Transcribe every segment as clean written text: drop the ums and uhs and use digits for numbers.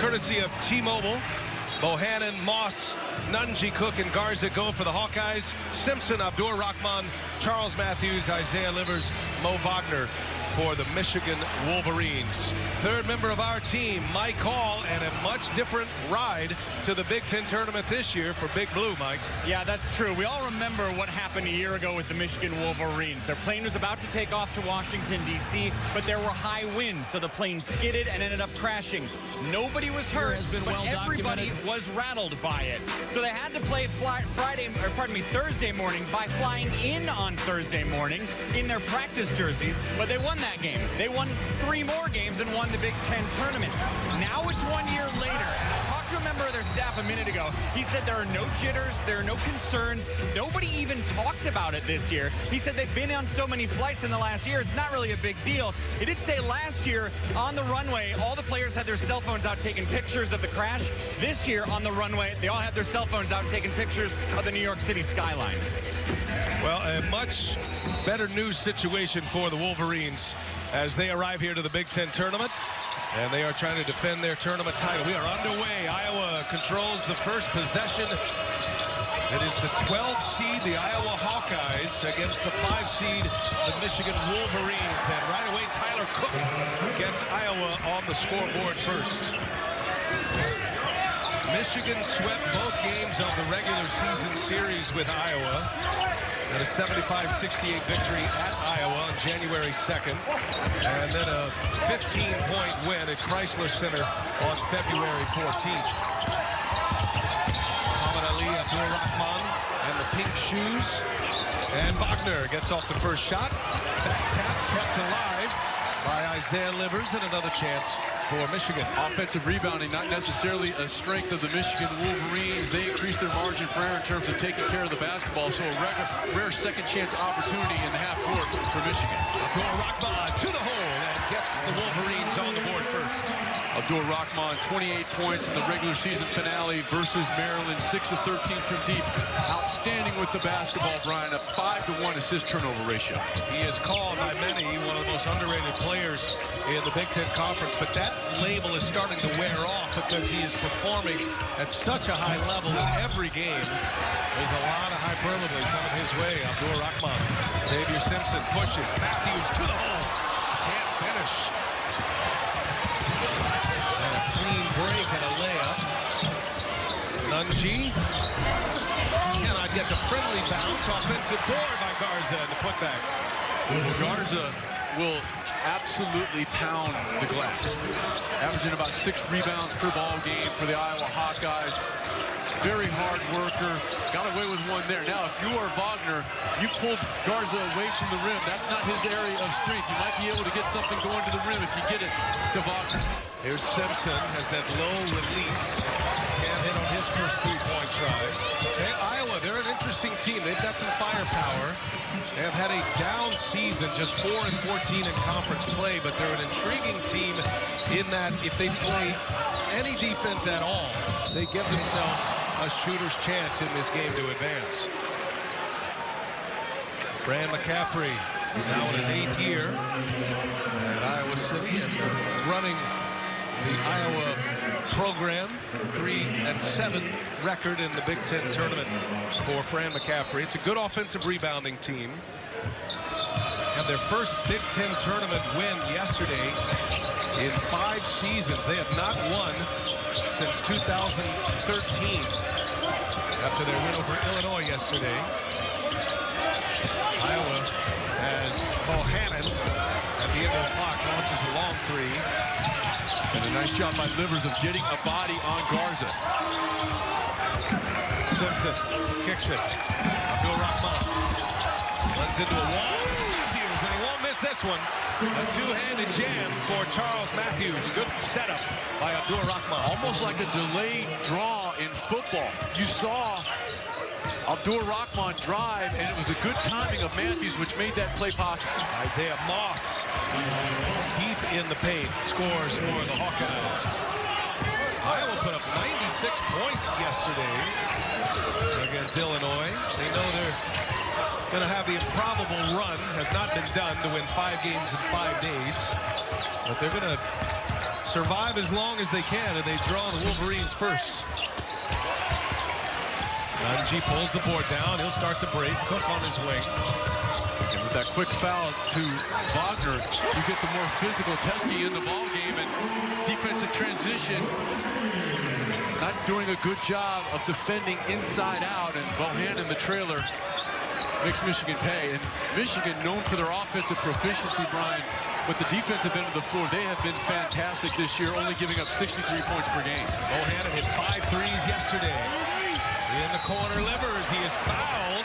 courtesy of T-Mobile. Bohannon, Moss, Nunji, Cook, and Garza go for the Hawkeyes. Simpson, Abdur Rahman, Charles Matthews, Isaiah Livers, Mo Wagner for the Michigan Wolverines. Third member of our team, Mike Hall, and a much different ride to the Big Ten tournament this year for Big Blue, Mike. Yeah, that's true. We all remember what happened a year ago with the Michigan Wolverines. Their plane was about to take off to Washington, D.C., but there were high winds, so the plane skidded and ended up crashing. Nobody was hurt, but everybody was rattled by it. So they had to play Thursday morning by flying in on Thursday morning in their practice jerseys, but they won that game. They won 3 more games and won the Big Ten tournament. Now it's 1 year later. I talked to a member of their staff a minute ago. He said there are no jitters, there are no concerns. Nobody even talked about it this year. He said they've been on so many flights in the last year, it's not really a big deal. He did say last year on the runway, all the players had their cell phones out taking pictures of the crash. This year on the runway, they all had their cell phones out taking pictures of the New York City skyline. Well, a much better news situation for the Wolverines as they arrive here to the Big Ten tournament, and they are trying to defend their tournament title. We are underway. Iowa controls the first possession. It is the 12 seed, the Iowa Hawkeyes, against the 5 seed, the Michigan Wolverines. And right away, Tyler Cook gets Iowa on the scoreboard first. Michigan swept both games of the regular season series with Iowa. And a 75-68 victory at Iowa on January 2nd. And then a 15-point win at Chrysler Center on February 14th. Muhammad Ali, Abdur Rahman, and the pink shoes. And Wagner gets off the first shot. That tap kept alive by Isaiah Livers, and another chance for Michigan. Offensive rebounding, not necessarily a strength of the Michigan Wolverines. They increased their margin for error in terms of taking care of the basketball, so a rare second chance opportunity in the half court for Michigan. Abdur Rahman to the hole and gets the Wolverines on the board first. Abdur Rahman, 28 points in the regular season finale versus Maryland, 6 of 13 from deep. Outstanding with the basketball, Brian, a 5-to-1 assist-turnover ratio. He is called by many one of the most underrated players in the Big Ten Conference, but that label is starting to wear off because he is performing at such a high level in every game. There's a lot of hyperbole coming his way. Abdur Rahman. Xavier Simpson pushes. Matthews to the hole. Can't finish. And a clean break and a layup. Nunji cannot get the friendly bounce. Offensive board by Garza and the putback. Garza will absolutely pound the glass. Averaging about 6 rebounds per ball game for the Iowa Hawkeyes. Very hard worker. Got away with one there. Now, if you are Wagner, you pulled Garza away from the rim. That's not his area of strength. You might be able to get something going to the rim if you get it to Wagner. Here's Simpson, has that low release. Can't hit on his first 3-point try. Okay, Iowa, they're an interesting team. They've got some firepower. They have had a down season, just 4-14 in conference play, but they're an intriguing team in that if they play any defense at all, they give themselves a shooter's chance in this game to advance. Fran McCaffrey, now in his 8th year at Iowa City and running the Iowa program, 3-7 record in the Big Ten tournament for Fran McCaffrey. It's a good offensive rebounding team. And their first Big Ten tournament win yesterday in 5 seasons. They have not won since 2013 after their win over Illinois yesterday. Iowa has Bohannon at the end of the clock, launches a long 3. And a nice job by Livers of getting a body on Garza. Simpson kicks it. Abdur Rahman runs into a wall. Matthews, and he won't miss this one. A two-handed jam for Charles Matthews. Good setup by Abdur Rahman. Almost like a delayed draw in football. You saw Abdur Rahman drive, and it was the good timing of Matthews which made that play possible. Isaiah Moss deep in the paint scores for the Hawkeyes. Iowa put up 96 points yesterday against Illinois. They know they're going to have the improbable run, has not been done, to win 5 games in 5 days. But they're going to survive as long as they can, and they draw the Wolverines first. Nunge pulls the board down. He'll start the break. Cook on his wing. And with that quick foul to Wagner, you get the more physical Teske in the ball game, and defensive transition not doing a good job of defending inside out, and Bohannon, the trailer, makes Michigan pay. And Michigan, known for their offensive proficiency, Brian, but the defensive end of the floor, they have been fantastic this year, only giving up 63 points per game. Bohannon hit 5 threes yesterday. In the corner, Livers, he is fouled.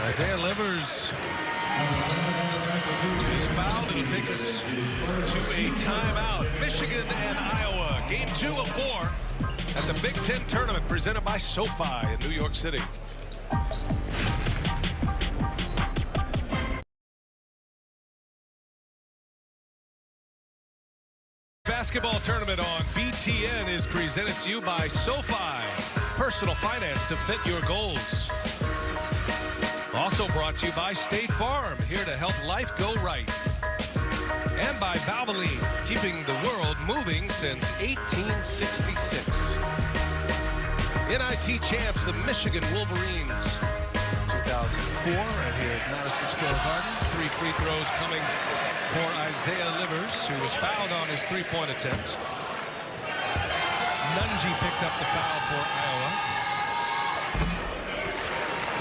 Isaiah Livers is fouled. It'll take us to a timeout. Michigan and Iowa, game 2 of 4 at the Big Ten tournament presented by SoFi in New York City. Basketball tournament on BTN is presented to you by SoFi. Personal finance to fit your goals. Also brought to you by State Farm, here to help life go right. And by Valvoline, keeping the world moving since 1866. NIT champs, the Michigan Wolverines. 2004, right here at Madison Square Garden. 3 free throws coming for Isaiah Livers, who was fouled on his three-point attempt. Nunge picked up the foul for Iowa.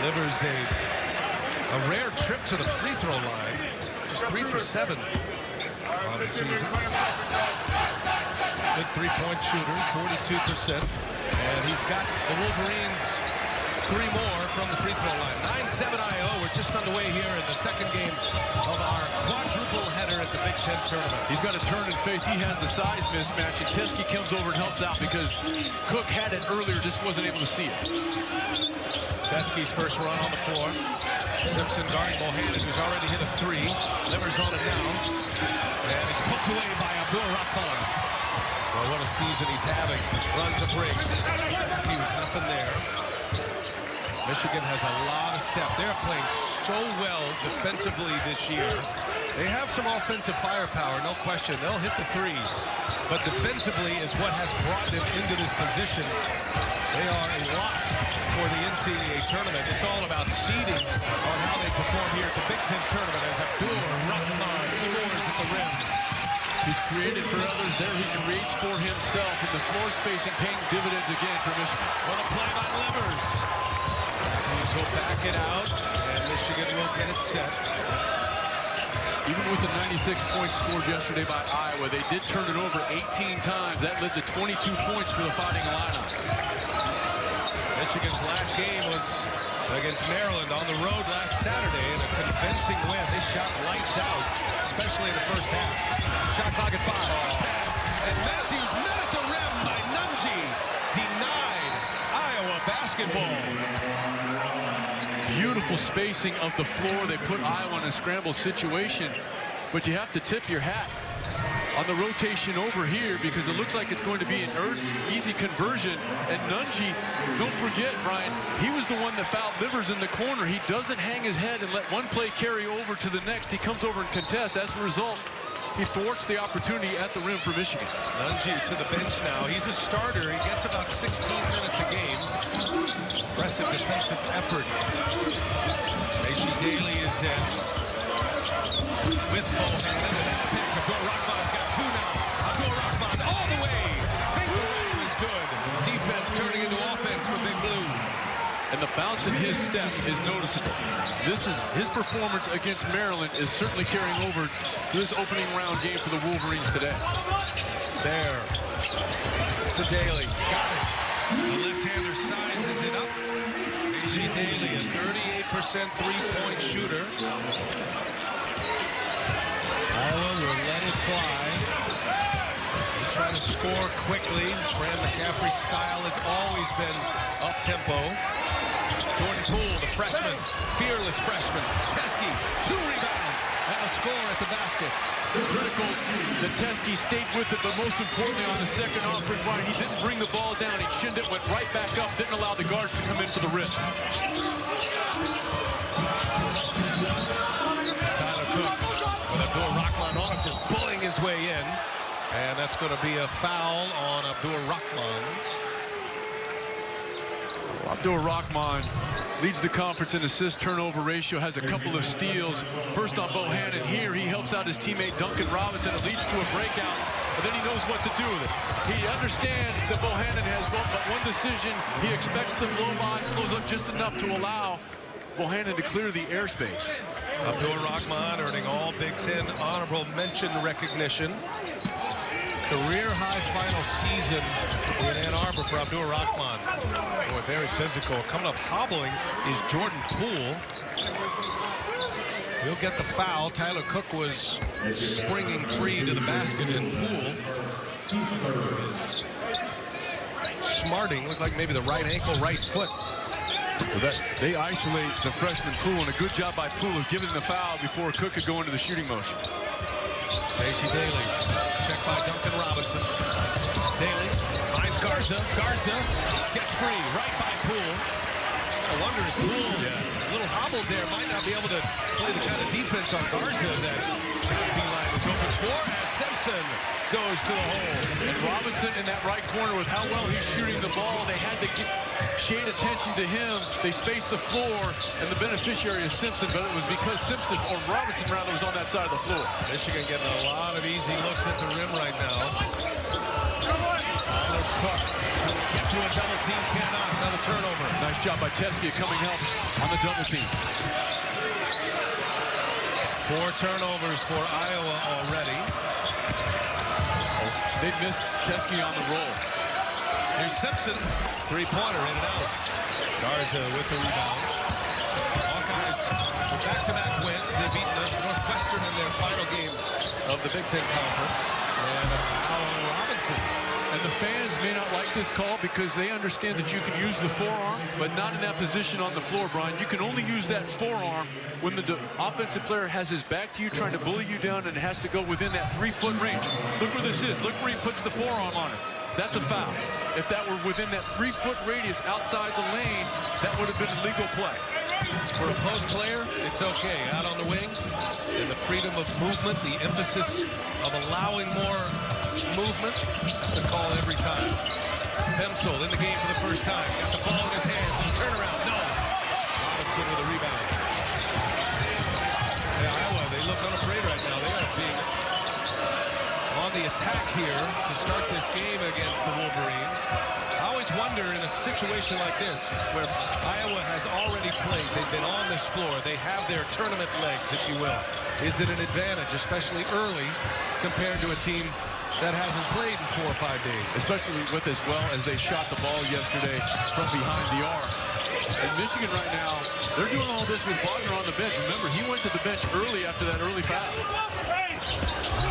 Livers a rare trip to the free throw line. Just 3 for 7 on the season. Good three-point shooter, 42%. And he's got the Wolverines 3 more from the free throw line. 9-7 Iowa. We're just underway here in the second game of our quadruple header at the Big Ten tournament. He's got to turn and face. He has the size mismatch, and Teske comes over and helps out because Cook had it earlier, just wasn't able to see it. Teske's first run on the floor. Simpson guarding Bohannon, who's already hit a 3. Livers on it now. And it's put away by Abdul Rahman. Well, what a season he's having. Runs a break. He was nothing there. Michigan has a lot of step. They're playing so well defensively this year. They have some offensive firepower, no question. They'll hit the 3. But defensively is what has brought them into this position. They are a lock for the NCAA tournament. It's all about seeding on how they perform here at the Big Ten tournament as Abdul Rahman scores at the rim. He's created for others. There he creates for himself. And the floor spacing paying dividends again for Michigan. What a play by Livers. He'll back it out, and Michigan will get it set. Even with the 96 points scored yesterday by Iowa, they did turn it over 18 times. That led to 22 points for the Fighting Illini. Michigan's last game was against Maryland on the road last Saturday in a convincing win. They shot lights out, especially in the first half. Shot clock at 5. Pass, and Matthews met at the rim by Nunge. Denied Iowa basketball. Beautiful spacing of the floor. They put Iowa in a scramble situation, but you have to tip your hat on the rotation over here because it looks like it's going to be an easy conversion. And Nunge, don't forget, Brian, he was the one that fouled Livers in the corner. He doesn't hang his head and let one play carry over to the next. He comes over and contests. As a result, he thwarts the opportunity at the rim for Michigan. Nunge to the bench now. He's a starter. He gets about 16 minutes a game. Impressive defensive effort. Macy Daly is in with Bohannon, and that's picked. Abdul Rahman's got 2 now. Abdul Rahman all the way. Think the line is good. Defense turning into offense for Big Blue. And the bounce in his step is noticeable. This is his performance against Maryland is certainly carrying over to this opening round game for the Wolverines today. There to Daly. Got it. The left-hander sizes it up. Macy Daly, a 38% three-point shooter. Iowa will let it fly. They try to score quickly. Fran McCaffrey's style has always been up-tempo. Jordan Poole, the freshman, fearless freshman. Teske, 2 rebounds, and a score at the basket. Critical that Teske stayed with it, but most importantly on the second offering, Brian, he didn't bring the ball down. He shinned it, went right back up, didn't allow the guards to come in for the rip. Tyler Cook with Abdul Rahman on him, just bullying his his way in. And that's going to be a foul on Abdur Rahman. Abdur Rahman leads the conference in assist turnover ratio, has a couple of steals. First on Bohannon here, he helps out his teammate Duncan Robinson. It leads to a breakout, and then he knows what to do with it. He understands that Bohannon has one decision. He expects the blow by, slows up just enough to allow Bohannon to clear the airspace. Abdur Rahman earning all Big Ten honorable mention recognition. Career-high final season in Ann Arbor for Abdur Rahman. Boy, very physical. Coming up hobbling is Jordan Poole. He'll get the foul. Tyler Cook was springing free to the basket, and Poole is smarting. Looked like maybe the right ankle, right foot. Well, they isolate the freshman Poole, and a good job by Poole of giving the foul before Cook could go into the shooting motion. Macy Daly, checked by Duncan Robinson. Daly finds Garza. Garza gets free, right by Poole. I wonder if Poole, a little hobbled there, might not be able to play the kind of defense on Garza that D-line is open for as Simpson goes to the hole. And Robinson in that right corner with how well he's shooting the ball, they had to shade attention to him. They spaced the floor, and the beneficiary is Simpson, but it was because Simpson, or Robinson rather, was on that side of the floor. Michigan getting a lot of easy looks at the rim right now. Tyler Cook get to a double team, cannot. Another turnover. Nice job by Teske coming help on the double team. 4 turnovers for Iowa already. They missed Teske on the roll. Here's Simpson, three-pointer in and out. Garza with the rebound. Hawkeyes with back-to-back wins. They've beaten Northwestern in their final game of the Big Ten Conference. And a foul on Robinson. And the fans may not like this call because they understand that you can use the forearm, but not in that position on the floor, Brian. You can only use that forearm when the offensive player has his back to you, trying to bully you down, and it has to go within that 3-foot range. Look where this is. Look where he puts the forearm on it. That's a foul. If that were within that 3-foot radius outside the lane, that would have been a legal play. For a post player, it's okay. Out on the wing, and the freedom of movement, the emphasis of allowing more movement, that's a call every time. Hemsel in the game for the first time. Got the ball in his hands. Little turnaround. No. Robinson with a rebound. Yeah, Iowa, they look unafraid right now. They are being on the attack here to start this game against the Wolverines. I always wonder in a situation like this where Iowa has already played, they've been on this floor, they have their tournament legs, if you will. Is it an advantage, especially early, compared to a team that hasn't played in 4 or 5 days? Especially with as well as they shot the ball yesterday from behind the arc. And Michigan right now, they're doing all this with Wagner on the bench. Remember, he went to the bench early after that early foul.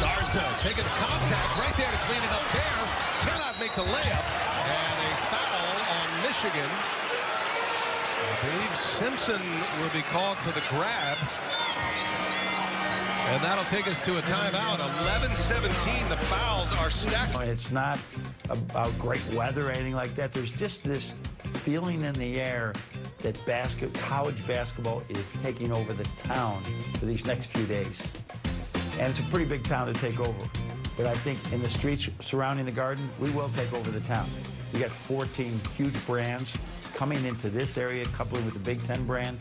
Garza taking the contact right there to clean it up there. Cannot make the layup. And a foul on Michigan. I believe Simpson will be called for the grab. And that'll take us to a timeout. 11-17. The fouls are stacked. It's not about great weather or anything like that. There's just this feeling in the air that college basketball is taking over the town for these next few days. And it's a pretty big town to take over. But I think in the streets surrounding the Garden, we will take over the town. We got 14 huge brands coming into this area, coupled with the Big Ten brand.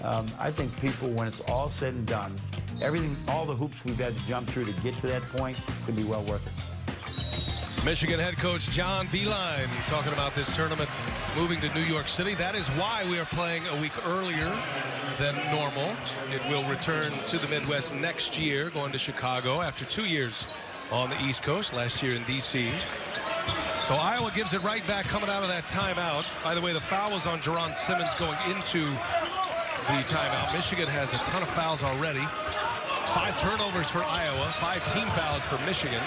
I think people, when it's all said and done, everything, all the hoops we've had to jump through to get to that point could be well worth it. Michigan head coach John Beilein talking about this tournament moving to New York City. That is why we are playing a week earlier than normal. It will return to the Midwest next year, going to Chicago after 2 years on the East Coast, last year in D.C. So Iowa gives it right back coming out of that timeout. By the way, the foul was on Jerron Simmons going into the timeout. Michigan has a ton of fouls already. 5 turnovers for Iowa, 5 team fouls for Michigan.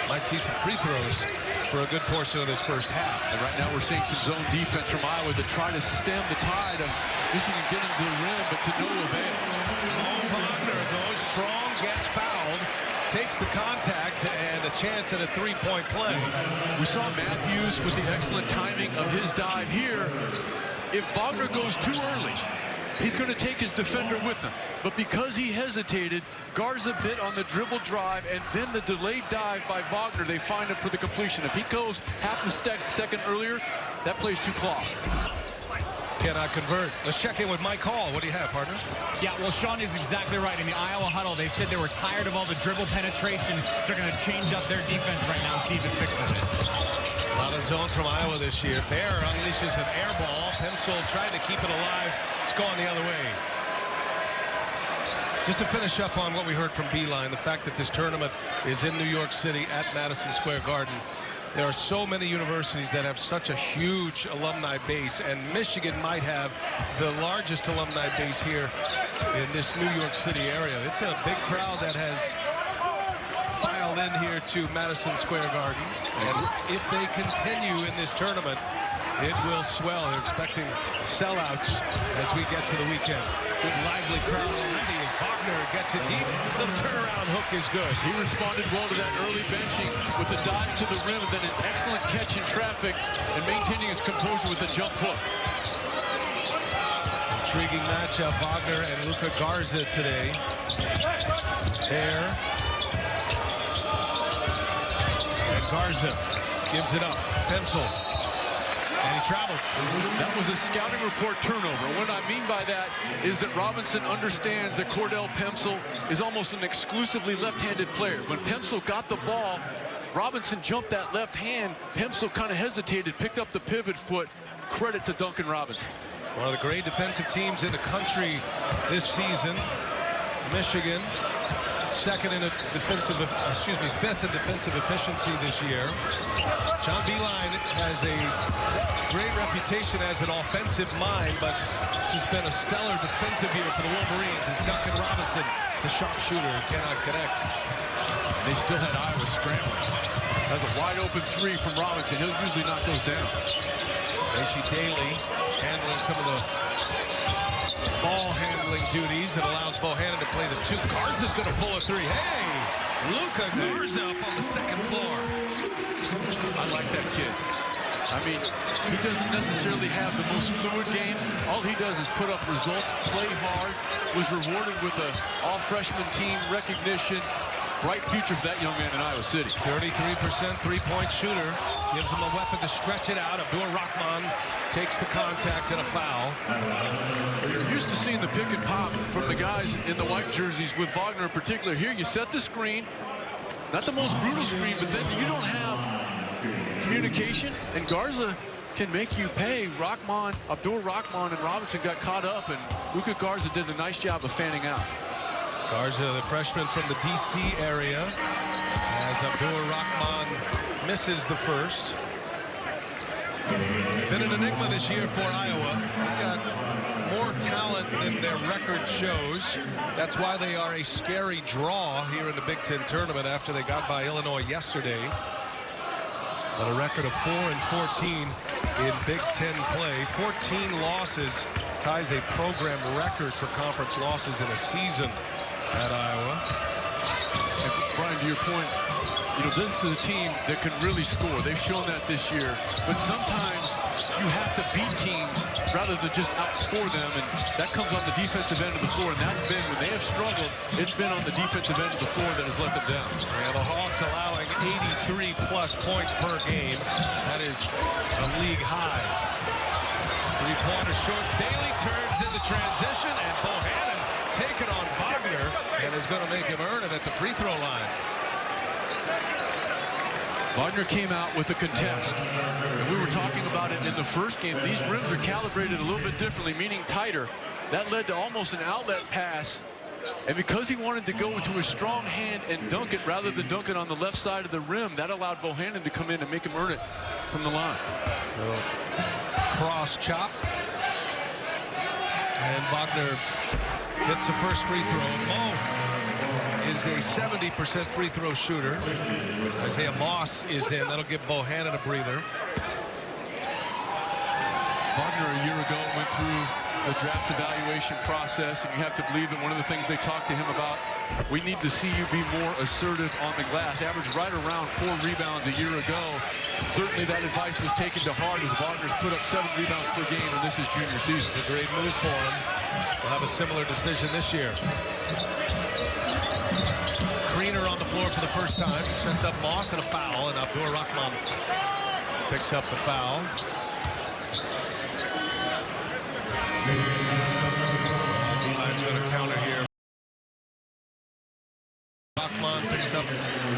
Might see some free throws for a good portion of this first half. And right now we're seeing some zone defense from Iowa to try to stem the tide of Michigan getting to the rim, but to no avail. Wagner goes strong, gets fouled, takes the contact, and a chance at a three-point play. We saw Matthews with the excellent timing of his dive here. If Wagner goes too early, he's going to take his defender with him. But because he hesitated, Garza bit on the dribble drive, and then the delayed dive by Wagner, they find him for the completion. If he goes half a second earlier, that play's too clogged. Cannot convert. Let's check in with Mike Hall. What do you have, partner? Yeah, well, Sean is exactly right. In the Iowa huddle, they said they were tired of all the dribble penetration, so they're going to change up their defense right now and see if it fixes it. A lot of zone from Iowa this year. Bear unleashes an air ball. Pencil tried to keep it alive. It's going the other way. Just to finish up on what we heard from Beilein, the fact that this tournament is in New York City at Madison Square Garden. There are so many universities that have such a huge alumni base, and Michigan might have the largest alumni base here in this New York City area. It's a big crowd that has filed in here to Madison Square Garden, and if they continue in this tournament, it will swell. They're expecting sellouts as we get to the weekend. Good lively crowd already as Wagner gets it deep. The turnaround hook is good. He responded well to that early benching with the dive to the rim, and then an excellent catch in traffic and maintaining his composure with the jump hook. Intriguing matchup, Wagner and Luka Garza today. Air. And Garza gives it up. Pencil. And he traveled. That was a scouting report turnover. What I mean by that is that Robinson understands that Cordell Pemsl is almost an exclusively left-handed player. When Pemsl got the ball, Robinson jumped that left hand. Pemsl kind of hesitated, picked up the pivot foot. Credit to Duncan Robinson. It's one of the great defensive teams in the country this season. Michigan, fifth in defensive efficiency this year. John Beilein has a great reputation as an offensive mind, but this has been a stellar defensive year for the Wolverines as Duncan Robinson, the sharpshooter, cannot connect. They still had Iowa scrambling. That's a wide open three from Robinson. He'll usually knock those down. Acey Daly handling some of the ball handling duties. It allows Bohannon to play the two. Garza's going to pull a three. Hey, Luka Garza up on the second floor. I like that kid. I mean, he doesn't necessarily have the most fluid game. All he does is put up results, play hard, was rewarded with an all-freshman team recognition. Bright future for that young man in Iowa City. 33% three-point shooter. Gives him a weapon to stretch it out. Abdur Rahman takes the contact and a foul. You're used to seeing the pick and pop from the guys in the white jerseys, with Wagner in particular. Here you set the screen. Not the most brutal screen, but then you don't have communication, and Garza can make you pay. Abdur Rahman and Robinson got caught up, and Luka Garza did a nice job of fanning out. Garza, the freshman from the D.C. area, as Abdur Rahman misses the first. Been an enigma this year for Iowa. They've got more talent than their record shows. That's why they are a scary draw here in the Big Ten tournament after they got by Illinois yesterday. But a record of 4-14 in Big Ten play. 14 losses ties a program record for conference losses in a season at Iowa. And Brian, to your point, this is a team that can really score. They've shown that this year. But sometimes you have to beat teams rather than just outscore them, and that comes on the defensive end of the floor, and that's been, when they have struggled, it's been on the defensive end of the floor that has let them down. Yeah, the Hawks allowing 83-plus points per game. That is a league high. Three-pointer short. Daly turns into transition, and Bohannon taking on Wagner, and is going to make him earn it at the free throw line. Wagner came out with a contest, and we were talking about it in the first game. These rims are calibrated a little bit differently, meaning tighter. That led to almost an outlet pass, and because he wanted to go to a strong hand and dunk it rather than dunk it on the left side of the rim, that allowed Bohannon to come in and make him earn it from the line. Cross chop, and Wagner hits the first free throw. Mo is a 70% free throw shooter. Isaiah Moss is in. That'll give Bohannon a breather. Wagner a year ago went through the draft evaluation process, and you have to believe that one of the things they talked to him about, we need to see you be more assertive on the glass. Averaged right around 4 rebounds a year ago. Certainly that advice was taken to heart as Wagner's put up 7 rebounds per game, and this is junior season. It's a great move for him. will have a similar decision this year. Kriener on the floor for the first time. Sets up Moss and a foul, and Abdur Rahman picks up the foul. Beeline's going to counter here. Rahman picks up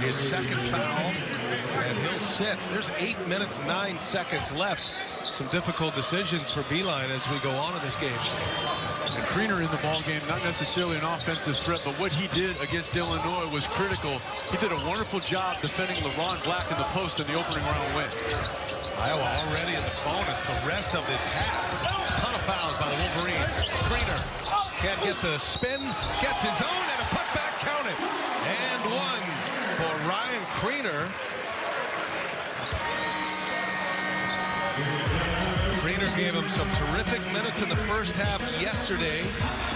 his second foul, and he'll sit. There's 8 minutes, 9 seconds left. Some difficult decisions for Beilein as we go on in this game. And Kriener in the ball game, not necessarily an offensive threat, but what he did against Illinois was critical. He did a wonderful job defending LeBron Black in the post in the opening round win. Iowa already in the bonus the rest of this half. A ton of fouls by the Wolverines. Kriener can't get the spin, gets his own, and a putback, count it. And one for Ryan Kriener. Kriener gave him some terrific minutes in the first half yesterday,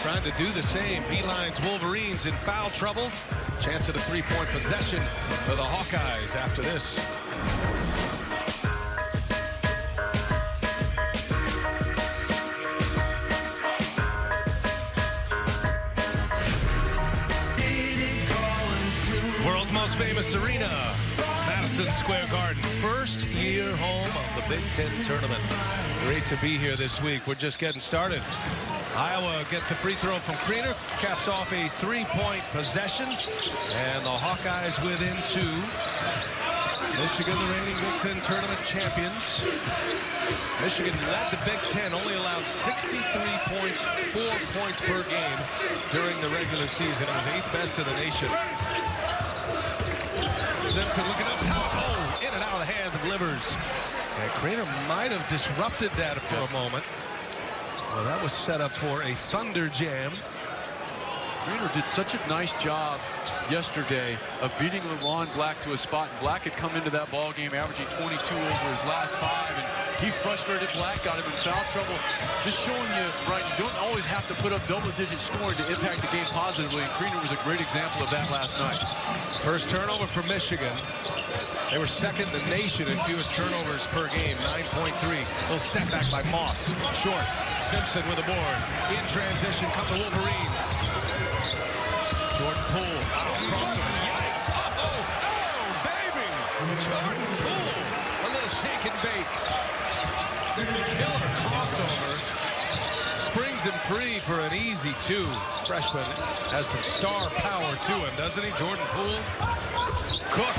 trying to do the same. Beilein's Wolverines in foul trouble. Chance at a three-point possession for the Hawkeyes after this. World's most famous arena, Madison Square Garden. First year home of the Big Ten tournament. Great to be here this week. We're just getting started. Iowa gets a free throw from Kriener, caps off a three-point possession, and the Hawkeyes within two. Michigan, the reigning Big Ten tournament champions. Michigan led the Big Ten, only allowed 63.4 points per game during the regular season. It was 8th best in the nation. Simpson looking up top. Oh, in and out of the hands of Livers. And Kriener might have disrupted that for a moment. Well, that was set up for a thunder jam. Kriener did such a nice job yesterday of beating LeBron Black to a spot. And Black had come into that ball game averaging 22 over his last 5, and he frustrated Black, got him in foul trouble. Just showing you, Brian, you don't always have to put up double-digit scoring to impact the game positively, and Kriener was a great example of that last night. First turnover for Michigan. They were second in the nation in fewest turnovers per game, 9.3. Little step back by Moss. Short. Simpson with a board. In transition come the Wolverines. Jordan Poole. Crossover. Yikes. Oh, baby. Jordan Poole. A little shake and bake. Killer crossover. Springs him free for an easy two. Freshman has some star power to him, doesn't he? Jordan Poole. Cook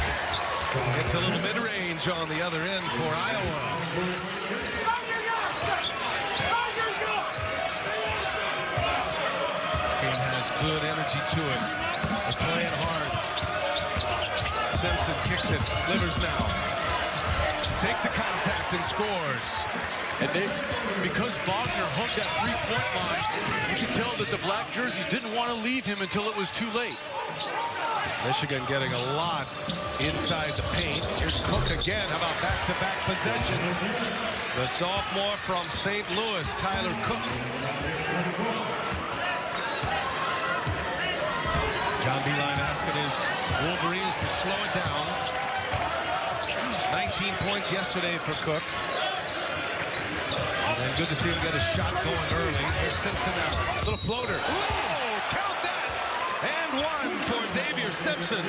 gets a little mid-range on the other end for Iowa. This game has good energy to it. They're playing hard. Simpson kicks it. Livers now. Takes a contact and scores. And because Wagner hugged that three-point line, you can tell that the black jerseys didn't want to leave him until it was too late. Michigan getting a lot inside the paint. Here's Cook again. How about back-to-back possessions? The sophomore from St. Louis, Tyler Cook. John Beilein asking his Wolverines to slow it down. 19 points yesterday for Cook. And good to see him get a shot going early. Here's Simpson now. Little floater. Whoa, count that! And one for Xavier Simpson.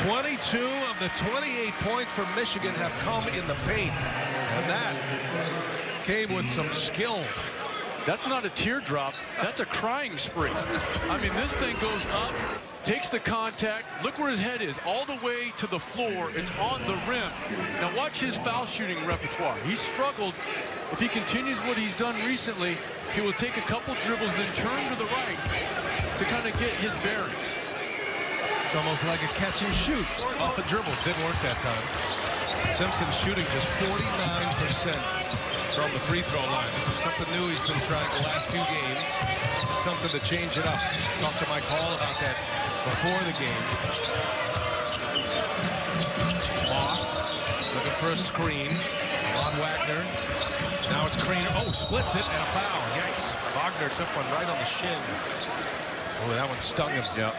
22 of the 28 points for Michigan have come in the paint. And that came with some skill. That's not a teardrop. That's a crying spree. I mean, this thing goes up, takes the contact. Look where his head is, all the way to the floor. It's on the rim. Now watch his foul shooting repertoire. He struggled. If he continues what he's done recently, he will take a couple dribbles, then turn to the right to kind of get his bearings. It's almost like a catch and shoot off a dribble. Didn't work that time. Simpson shooting just 49% from the free throw line. This is something new he's been trying the last few games. Just something to change it up. Talked to Mike Hall about that before the game. Moss looking for a screen. Ron Wagner. Now it's Kriener. Oh, splits it and a foul. Yikes. Wagner took one right on the shin. Oh, that one stung him. Yep.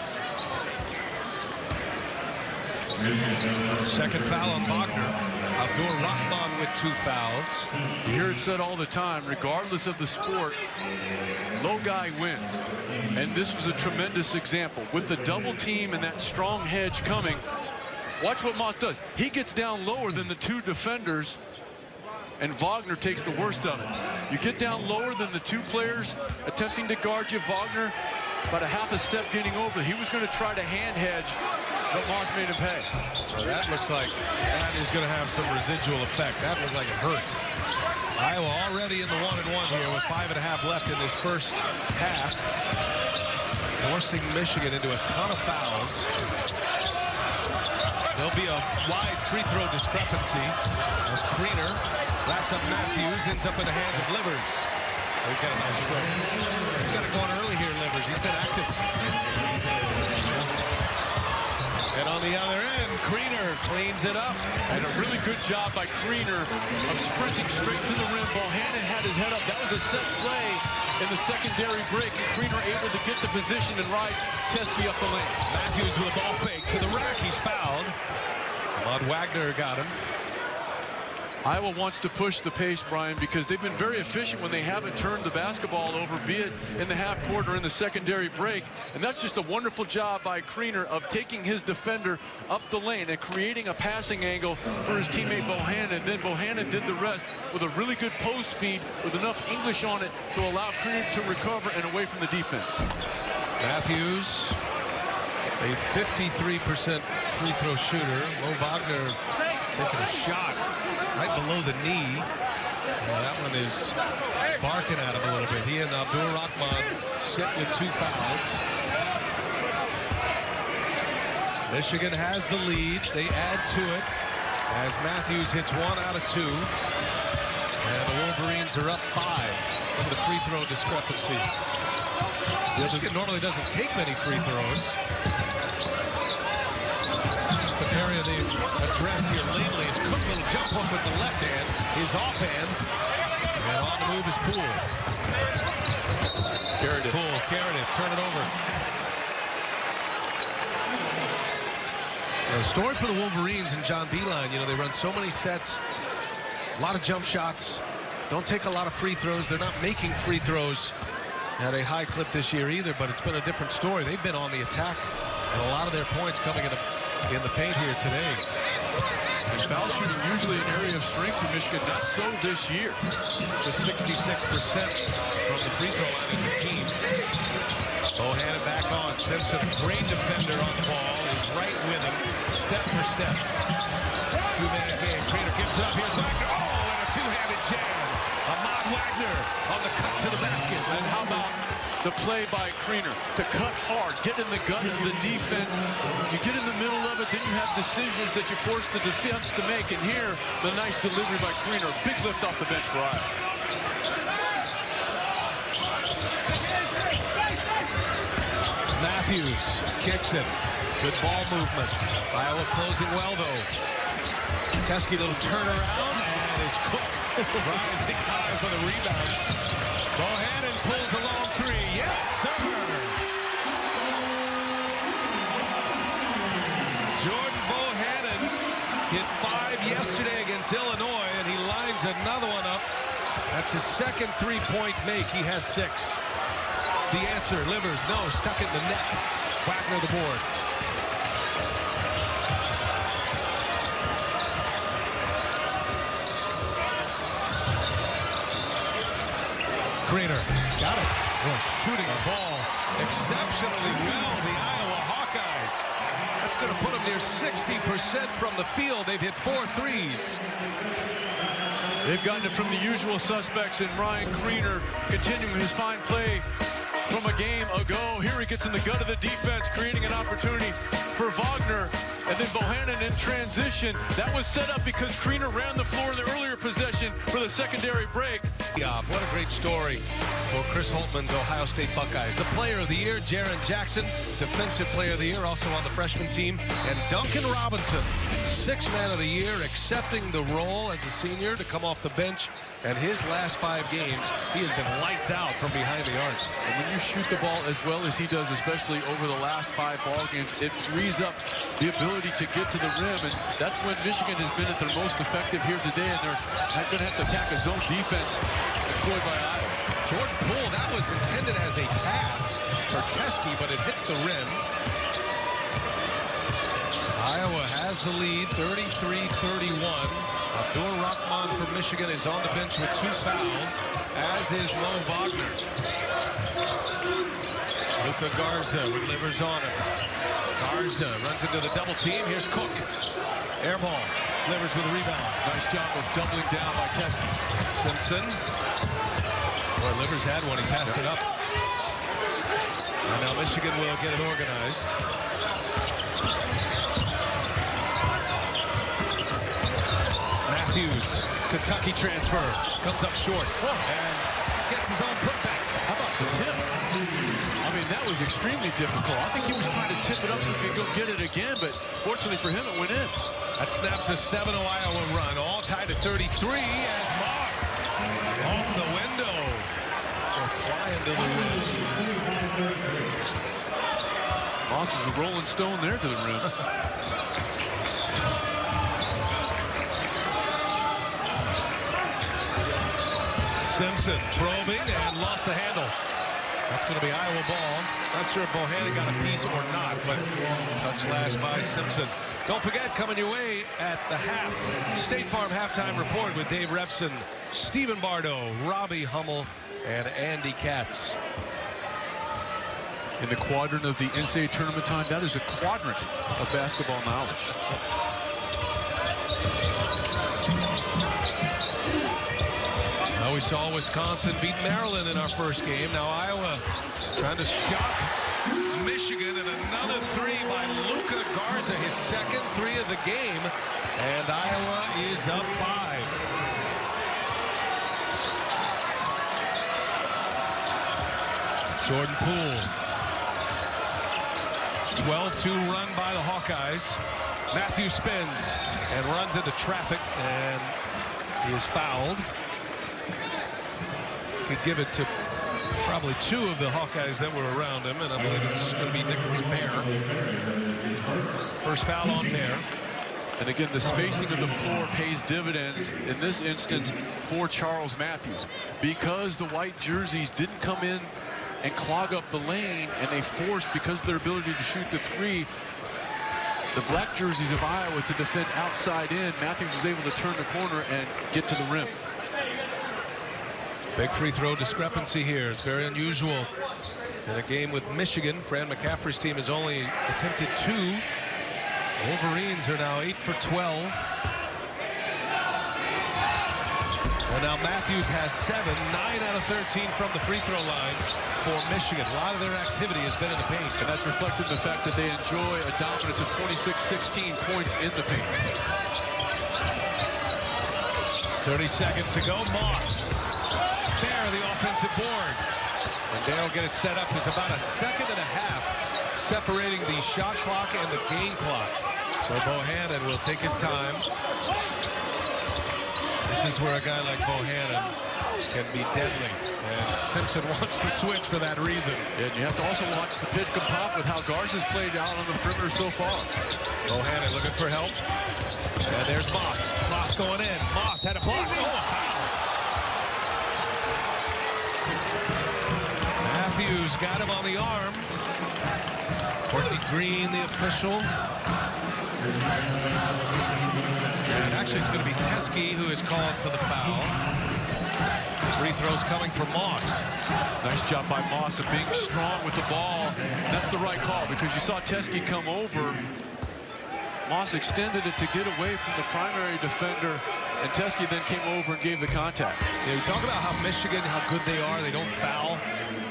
Second foul on Wagner. Abdur Rahman with 2 fouls. You hear it said all the time, regardless of the sport, low guy wins. And this was a tremendous example. With the double team and that strong hedge coming, watch what Moss does. He gets down lower than the 2 defenders, and Wagner takes the worst of it. You get down lower than the 2 players attempting to guard you. Wagner about a half a step getting over. He was going to try to hand hedge, but Moss made him pay. Well, that looks like that is going to have some residual effect. That looked like it hurt. Iowa already in the 1-1 here with 5.5 left in this first half, forcing Michigan into a ton of fouls. There'll be a wide free throw discrepancy as Kriener racks up Matthews, ends up in the hands of Livers. Oh, he's got a nice stroke. He's got it going early here, Livers. He's been active. And on the other end, Kriener cleans it up. And a really good job by Kriener of sprinting straight to the rim. Bohannon had his head up. That was a set play in the secondary break, and Kriener able to get the position and ride Teske up the lane. Matthews with a ball fake to the rack. He's fouled. Ahmad Wagner got him. Iowa wants to push the pace, Brian, because they've been very efficient when they haven't turned the basketball over, be it in the half court or in the secondary break. And that's just a wonderful job by Kriener of taking his defender up the lane and creating a passing angle for his teammate Bohannon. And then Bohannon did the rest with a really good post feed with enough English on it to allow Kriener to recover and away from the defense. Matthews, a 53% free throw shooter. Mo Wagner taking a shot right below the knee. Well, that one is barking at him a little bit. He and Abdur Rahman sit with 2 fouls. Michigan has the lead. They add to it as Matthews hits 1 out of 2. And the Wolverines are up 5 from the free throw discrepancy. Michigan normally doesn't take many free throws. It's an area they've addressed here lately. Is Cook, little jump hook with the left hand, his offhand, and on the move is Poole. Carradine, turn it over. The story for the Wolverines and John Beilein, you know, they run so many sets, a lot of jump shots, don't take a lot of free throws. They're not making free throws at a high clip this year either, but it's been a different story. They've been on the attack, and a lot of their points coming in the paint here today. And foul shooting usually an area of strength for Michigan, not so this year. Just 66% from the free throw line as a team. Bohannon back on. Simpson, great defender on the ball, is right with him, step for step. 2-man game. Kriener gives it up. Here's Wagner. Oh, and a 2-handed jam. Ahmad Wagner on the cut to the basket. And how about the play by Kriener to cut hard, get in the gut of the defense. You get in the middle of it, then you have decisions that you force the defense to make. And here, the nice delivery by Kriener. Big lift off the bench for Iowa. Matthews kicks it. Good ball movement. Iowa closing well, though. Teske, little turnaround, and it's Cook rising high for the rebound. Bohannon pulls a long 3. Yes, sir! Jordan Bohannon hit 5 yesterday against Illinois, and he lines another one up. That's his second 3-point make. He has 6. The answer, Livers, no, stuck in the net. Wagner the board. Kriener, got it. Well, shooting the ball exceptionally well, the Iowa Hawkeyes. That's going to put them near 60% from the field. They've hit 4 threes. They've gotten it from the usual suspects, and Ryan Kriener continuing his fine play from a game ago. Here he gets in the gut of the defense, creating an opportunity for Wagner. And then Bohannon in transition. That was set up because Kriener ran the floor in the earlier possession for the secondary break. Yeah, what a great story for Chris Holtman's Ohio State Buckeyes. The Player of the Year, Jaren Jackson, Defensive Player of the Year, also on the freshman team. And Duncan Robinson, 6th Man of the Year, accepting the role as a senior to come off the bench. And his last 5 games, he has been lights out from behind the arc. And when you shoot the ball as well as he does, especially over the last 5 ball games, it frees up the ability ability to get to the rim, and that's when Michigan has been at their most effective here today, and they're going to have to attack a zone defense employed by Iowa. Jordan Poole, that was intended as a pass for Teske, but it hits the rim. Iowa has the lead, 33-31. Abdur-Rahman from Michigan is on the bench with 2 fouls, as is Mo Wagner. Luka Garza with Livers on him. Garza runs into the double team. Here's Cook. Air ball. Livers with a rebound. Nice job of doubling down by Teske. Simpson. Boy, Livers had one. He passed it up. And now Michigan will get it organized. Matthews, Kentucky transfer, comes up short and gets his own putback. How about the tip? I mean, that was extremely difficult. I think he was trying to tip it up so he could go get it again, but fortunately for him, it went in. That snaps a 7-0 Iowa run, all tied at 33 as Moss off the window. Will fly into the rim. Moss was a rolling stone there to the rim. Simpson probing and lost the handle. That's going to be Iowa ball. Not sure if Bohannon got a piece or not, but touch last by Simpson. Don't forget, coming your way at the half, State Farm Halftime Report with Dave Repson, Stephen Bardo, Robbie Hummel, and Andy Katz. In the quadrant of the NCAA tournament time, that is a quadrant of basketball knowledge. Now we saw Wisconsin beat Maryland in our first game. Now Iowa trying to shock Michigan, and another 3 by Luka Garza, his second 3 of the game, and Iowa is up 5. Jordan Poole. 12-2 run by the Hawkeyes. Matthews spins and runs into traffic, and he is fouled. Could give it to probably 2 of the Hawkeyes that were around him, and I believe it's going to be Nicholas Baer. First foul on Baer. And again, the spacing of the floor pays dividends in this instance for Charles Matthews, because the white jerseys didn't come in and clog up the lane, and they forced, because of their ability to shoot the 3, the black jerseys of Iowa to defend outside in. Matthews was able to turn the corner and get to the rim. Big free throw discrepancy here. It's very unusual in a game with Michigan. Fran McCaffrey's team has only attempted 2. Wolverines are now 8 for 12. And now Matthews has 7, 9 out of 13 from the free throw line for Michigan. A lot of their activity has been in the paint. And that's reflected in the fact that they enjoy a dominance of 26-16 points in the paint. 30 seconds to go. Moss. Baer, the offensive board. And Baer will get it set up. There's about a second and a half separating the shot clock and the game clock. So Bohannon will take his time. This is where a guy like Bohannon can be deadly. And Simpson wants to switch for that reason. And you have to also watch the pitch come pop with how Garza's played out on the perimeter so far. Bohannon looking for help. And there's Moss. Moss going in. Moss had a block. Oh, a foul. Matthews got him on the arm. Courtney Green, the official. And actually, it's going to be Teske who is called for the foul. Free throws coming from Moss. Nice job by Moss of being strong with the ball. That's the right call, because you saw Teske come over. Moss extended it to get away from the primary defender, and Teske then came over and gave the contact. Yeah, we talk about how Michigan, how good they are. They don't foul.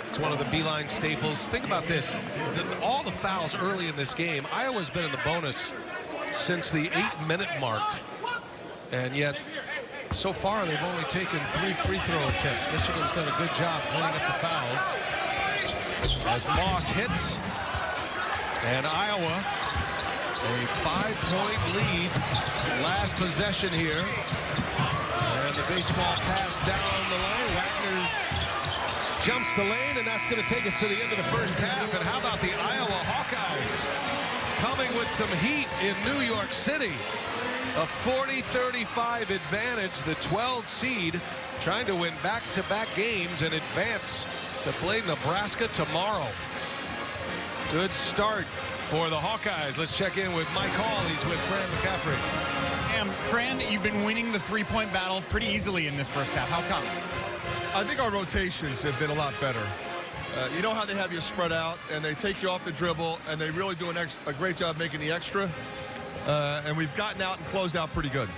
It's one of the Beeline staples. Think about this. All the fouls early in this game, Iowa's been in the bonus since the 8-minute mark. And yet, so far, they've only taken 3 free throw attempts. Michigan's done a good job cleaning up the fouls. As Moss hits, and Iowa, a 5-point lead. Last possession here. And the baseball pass down the line. Wagner jumps the lane, and that's going to take us to the end of the first half. And how about the Iowa Hawkeyes? coming with some heat in New York City. A 40-35 advantage, the 12th seed trying to win back-to-back games and advance to play Nebraska tomorrow. Good start for the Hawkeyes. Let's check in with Mike Hall. He's with Fran McCaffrey. Fran, you've been winning the three-point battle pretty easily in this first half. How come? I think our rotations have been a lot better. You know how they have you spread out and they take you off the dribble and they really do a great job making the extra. And we've gotten out and closed out pretty good.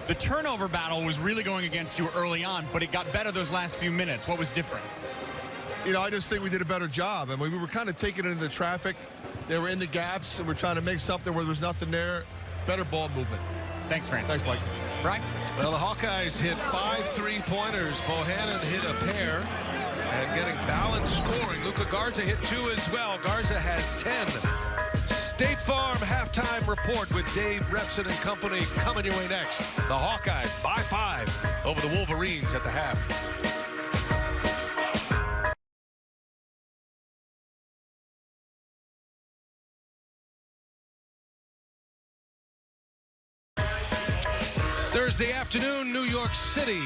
The turnover battle was really going against you early on, but it got better those last few minutes. What was different? You know, I just think we did a better job. I mean, we were kind of taking it into the traffic. They were in the gaps, and we're trying to make something where there's nothing there. Better ball movement. Thanks, Fran. Thanks, Mike. Brian? Well, the Hawkeyes hit 5 3-pointers. Bohannon hit a pair. And getting balanced scoring. Luka Garza hit 2 as well. Garza has 10. State Farm halftime report with Dave Repson and company coming your way next. The Hawkeyes by 5 over the Wolverines at the half. Thursday afternoon, New York City.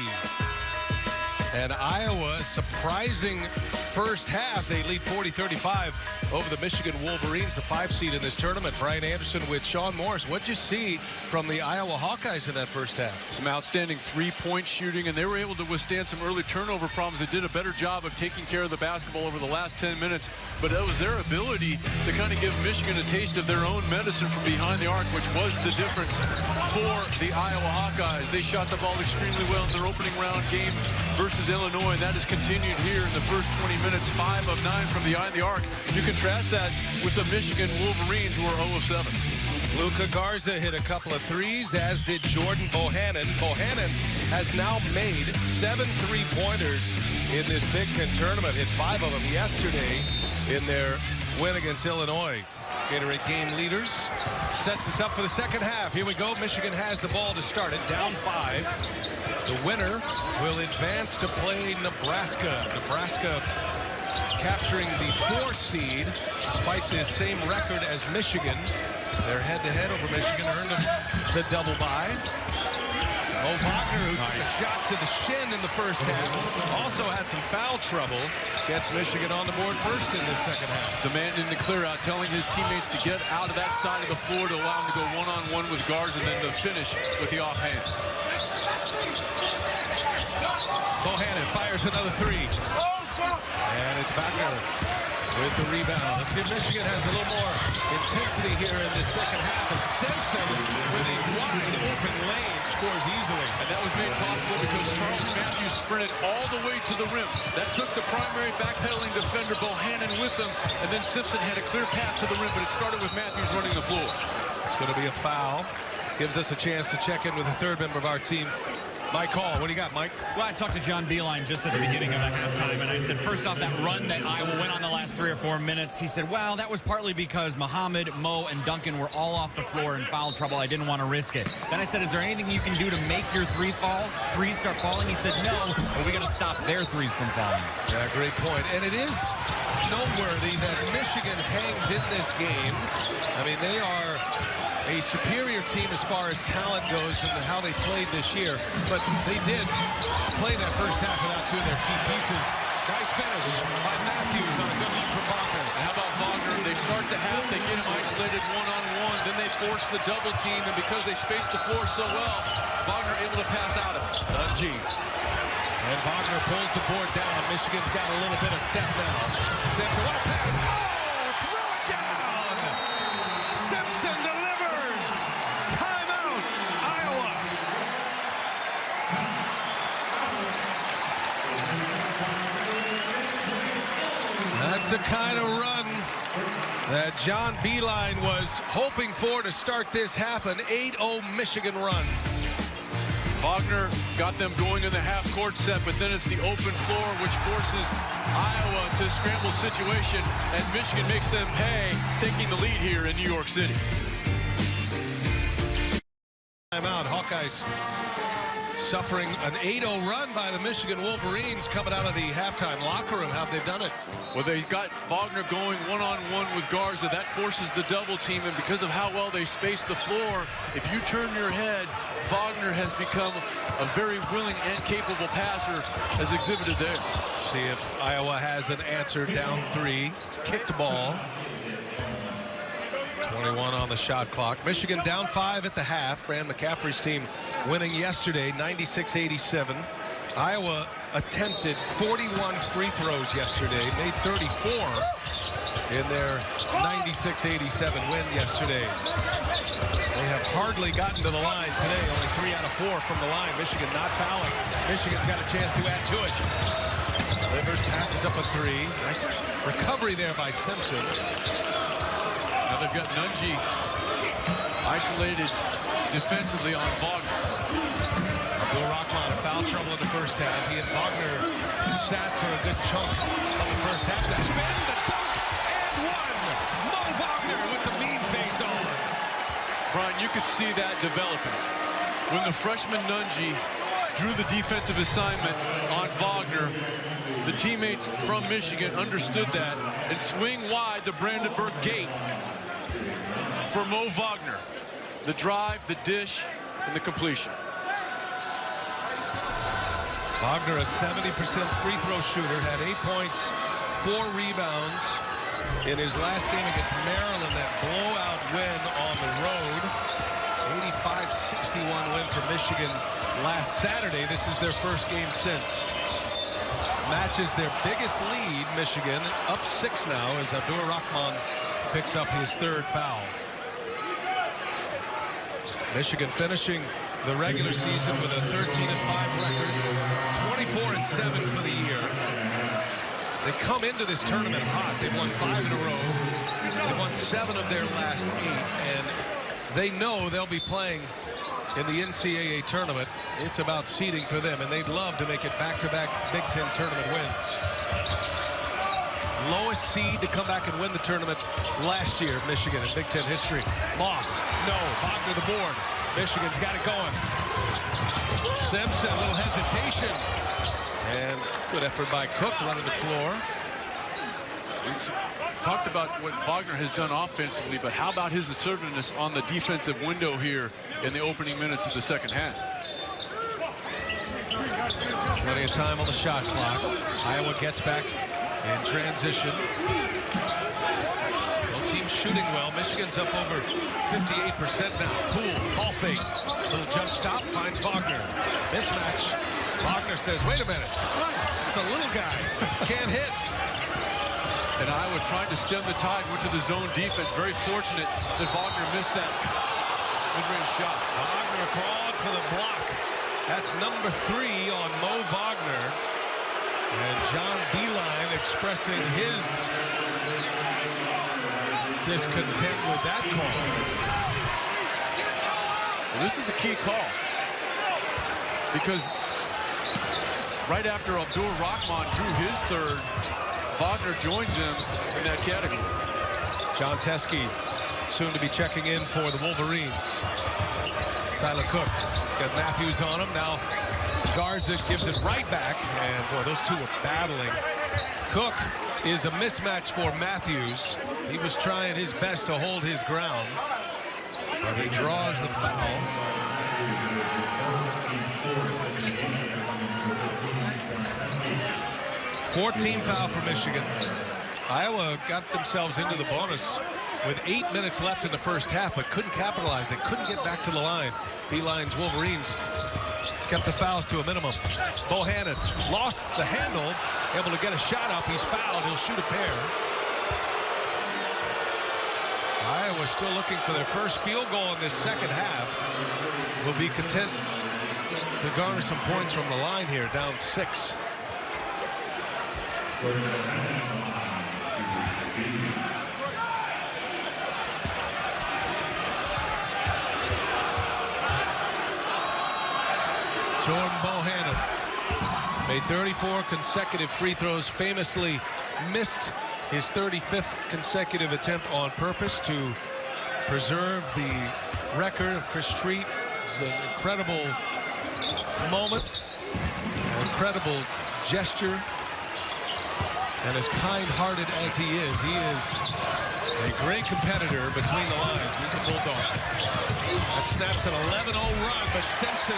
And Iowa, surprising first half. They lead 40-35 over the Michigan Wolverines, the 5 seed in this tournament. Brian Anderson with Sean Morris. What'd you see from the Iowa Hawkeyes in that first half? Some outstanding three-point shooting, and they were able to withstand some early turnover problems. They did a better job of taking care of the basketball over the last 10 minutes, but it was their ability to kind of give Michigan a taste of their own medicine from behind the arc, which was the difference for the Iowa Hawkeyes. They shot the ball extremely well in their opening round game versus Illinois, and that has continued here in the first 20 minutes, 5 of 9 from behind the arc. You contrast that with the Michigan Wolverines, who are 0 of 7. Luka Garza hit a couple of threes, as did Jordan Bohannon. Bohannon has now made 7 3-pointers in this Big Ten tournament. Hit 5 of them yesterday in their win against Illinois. Gatorade game leaders sets us up for the second half. Here we go. Michigan has the ball to start it, down 5. The winner will advance to play Nebraska. Nebraska capturing the 4 seed despite the same record as Michigan. They're head-to-head over Michigan, earned them the double bye. Mo Wagner, who took a shot to the shin in the first half, also had some foul trouble. Gets Michigan on the board first in the second half. The man in the clear-out telling his teammates to get out of that side of the floor to allow him to go one-on-one with Garza and then to finish with the offhand. Bohannon fires another 3. And it's Wagner with the rebound. Let's see if Michigan has a little more intensity here in the second half. As Simpson with a wide open lane scores easily. And that was made possible because Charles Matthews sprinted all the way to the rim. That took the primary backpedaling defender Bohannon with him, and then Simpson had a clear path to the rim, but it started with Matthews running the floor. It's going to be a foul. Gives us a chance to check in with the third member of our team, Mike Hall. What do you got, Mike? Well, I talked to John Beilein just at the beginning of the halftime, and I said, first off, that run that Iowa went on the last 3 or 4 minutes, he said, well, that was partly because Muhammad, Mo, and Duncan were all off the floor in foul trouble. I didn't want to risk it. Then I said, is there anything you can do to make your threes start falling? He said, no, but we got to stop their threes from falling. Yeah, great point. And it is noteworthy that Michigan hangs in this game. I mean, they are a superior team as far as talent goes and how they played this year. But they did play that first half without 2 of their key pieces. Nice finish by Matthews on a good look from Wagner. And how about Wagner? They start the half, they get him isolated one-on-one, then they force the double team, and because they space the floor so well, Wagner able to pass out of it. Dungy. And Wagner pulls the board down. Michigan's got a little bit of step now. Simpson, what a pass! Oh, throw it down! Simpson delivers! Timeout, Iowa! That's the kind of run that John Beilein was hoping for to start this half, an 8-0 Michigan run. Wagner got them going in the half-court set, but then it's the open floor, which forces Iowa to a scramble situation, and Michigan makes them pay, taking the lead here in New York City. Timeout. Hawkeyes suffering an 8-0 run by the Michigan Wolverines coming out of the halftime locker room. How have they done it? Well, they got Wagner going one-on-one with Garza. That forces the double team, and because of how well they space the floor, if you turn your head, Wagner has become a very willing and capable passer, as exhibited there. See if Iowa has an answer. Down 3. It's a kicked ball. 21 on the shot clock. Michigan down 5 at the half. Fran McCaffrey's team winning yesterday, 96-87. Iowa attempted 41 free throws yesterday, made 34 in their 96-87 win yesterday. They have hardly gotten to the line today, only 3 out of 4 from the line. Michigan not fouling. Michigan's got a chance to add to it. Livers passes up a 3. Nice recovery there by Simpson. Now they've got Nunge isolated defensively on Wagner. Abdul Rahman in foul trouble in the first half. He and Wagner sat for a good chunk of the first half. The spin, the dunk, and one. Mo Wagner with the mean face on. Brian, you could see that developing. When the freshman Nunge drew the defensive assignment on Wagner, the teammates from Michigan understood that and swing wide the Brandenburg gate for Mo Wagner. The drive, the dish, and the completion. Wagner, a 70% free throw shooter, had 8 points, 4 rebounds in his last game against Maryland, that blowout win on the road. 85-61 win for Michigan last Saturday. This is their first game since. Matches their biggest lead, Michigan, up 6 now as Abdur Rahman picks up his 3rd foul. Michigan finishing the regular season with a 13-5 record, 24-7 for the year. They come into this tournament hot. They've won 5 in a row. They've won 7 of their last 8, and they know they'll be playing in the NCAA tournament. It's about seeding for them, and they'd love to make it back-to-back Big Ten tournament wins. Lowest seed to come back and win the tournament last year, Michigan in Big Ten history. Moss, no, Wagner the board. Michigan's got it going. Simpson, a little hesitation. And good effort by Cook running the floor. We talked about what Wagner has done offensively, but how about his assertiveness on the defensive window here in the opening minutes of the second half? Plenty of time on the shot clock. Iowa gets back in transition. Both teams shooting well. Michigan's up over 58% now. Poole, ball fake. Little jump stop, finds Wagner. Mismatch. Wagner says, wait a minute. It's a little guy. Can't hit. And Iowa trying to stem the tide, went to the zone defense. Very fortunate that Wagner missed that mid-range shot. Wagner called for the block. That's number 3 on Mo Wagner. And John Beilein expressing his discontent with that call. Well, this is a key call, because right after Abdur Rahman drew his 3rd, Wagner joins him in that category. John Teske soon to be checking in for the Wolverines. Tyler Cook got Matthews on him. Now Garza gives it right back, and boy, those two are battling. Cook is a mismatch for Matthews. He was trying his best to hold his ground, but he draws the foul. Fourteen foul for Michigan. Iowa got themselves into the bonus with 8 minutes left in the first half, but couldn't capitalize. They couldn't get back to the line. Beilein's Wolverines kept the fouls to a minimum. Bohannon lost the handle, able to get a shot up. He's fouled. He'll shoot a pair. Iowa still looking for their first field goal in this second half. Will be content to garner some points from the line here, down 6. Jordan Bohannon made 34 consecutive free throws, famously missed his 35th consecutive attempt on purpose to preserve the record of Chris Street, an incredible moment, an incredible gesture. And as kind-hearted as he is a great competitor between the lines. He's a Bulldog. That snaps an 11-0 run, but Simpson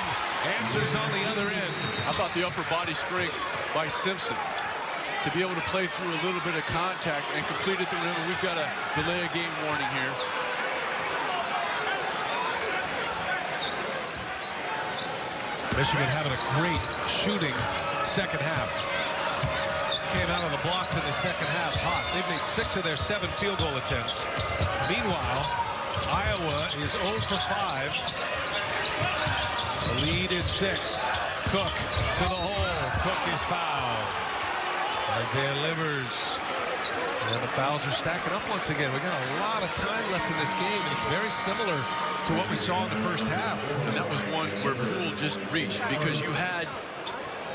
answers on the other end. How about the upper body strength by Simpson to be able to play through a little bit of contact and complete it. Remember, we've got a delay of game warning here. Michigan having a great shooting second half. Came out of the blocks in the second half hot. They've made 6 of their 7 field goal attempts. Meanwhile, Iowa is 0 for 5. The lead is 6. Cook to the hole. Cook is fouled. Isaiah Livers. And the fouls are stacking up once again. We got a lot of time left in this game, and it's very similar to what we saw in the first half. And that was one where Poole just reached, because you had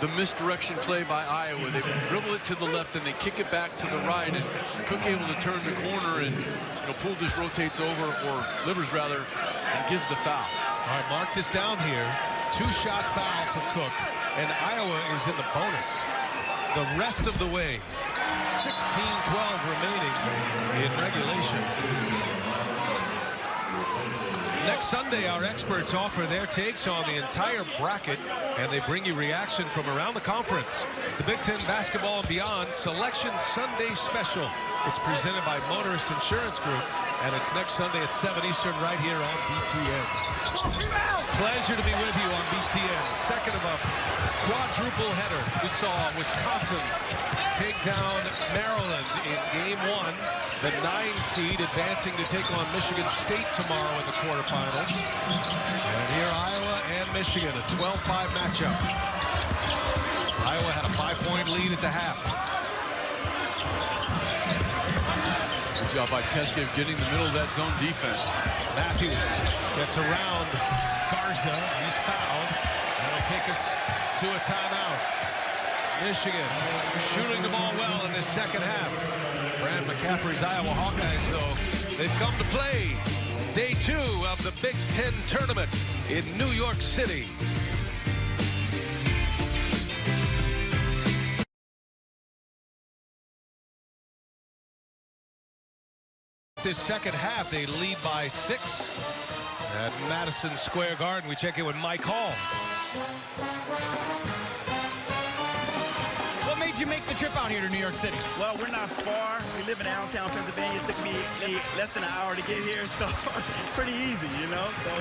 the misdirection play by Iowa. They dribble it to the left and they kick it back to the right, and Cook able to turn the corner, and Poole just rotates over, or Livers rather, and gives the foul. All right, mark this down here. 2-shot foul for Cook, and Iowa is in the bonus the rest of the way. 16-12 remaining in regulation. Next Sunday, our experts offer their takes on the entire bracket, and they bring you reaction from around the conference. The Big Ten Basketball and Beyond Selection Sunday Special. It's presented by Motorist Insurance Group, and it's next Sunday at 7 Eastern right here on BTN. Pleasure to be with you on BTN. Second of a quadruple header. We saw Wisconsin take down Maryland in game 1. The 9 seed advancing to take on Michigan State tomorrow in the quarterfinals. And here Iowa and Michigan, a 12-5 matchup. Iowa had a 5-point lead at the half. Good job by Teske of getting the middle of that zone defense. Matthews gets around Garza. He's fouled. That'll take us to a timeout. Michigan shooting the ball well in this second half. Fran McCaffrey's Iowa Hawkeyes, though, they've come to play day 2 of the Big Ten tournament in New York City. This second half, they lead by 6 at Madison Square Garden. We check in with Mike Hall. What made you make the trip out here to New York City? Well, we're not far. We live in Allentown, Pennsylvania. It took me less than an hour to get here, so pretty easy, you know. So,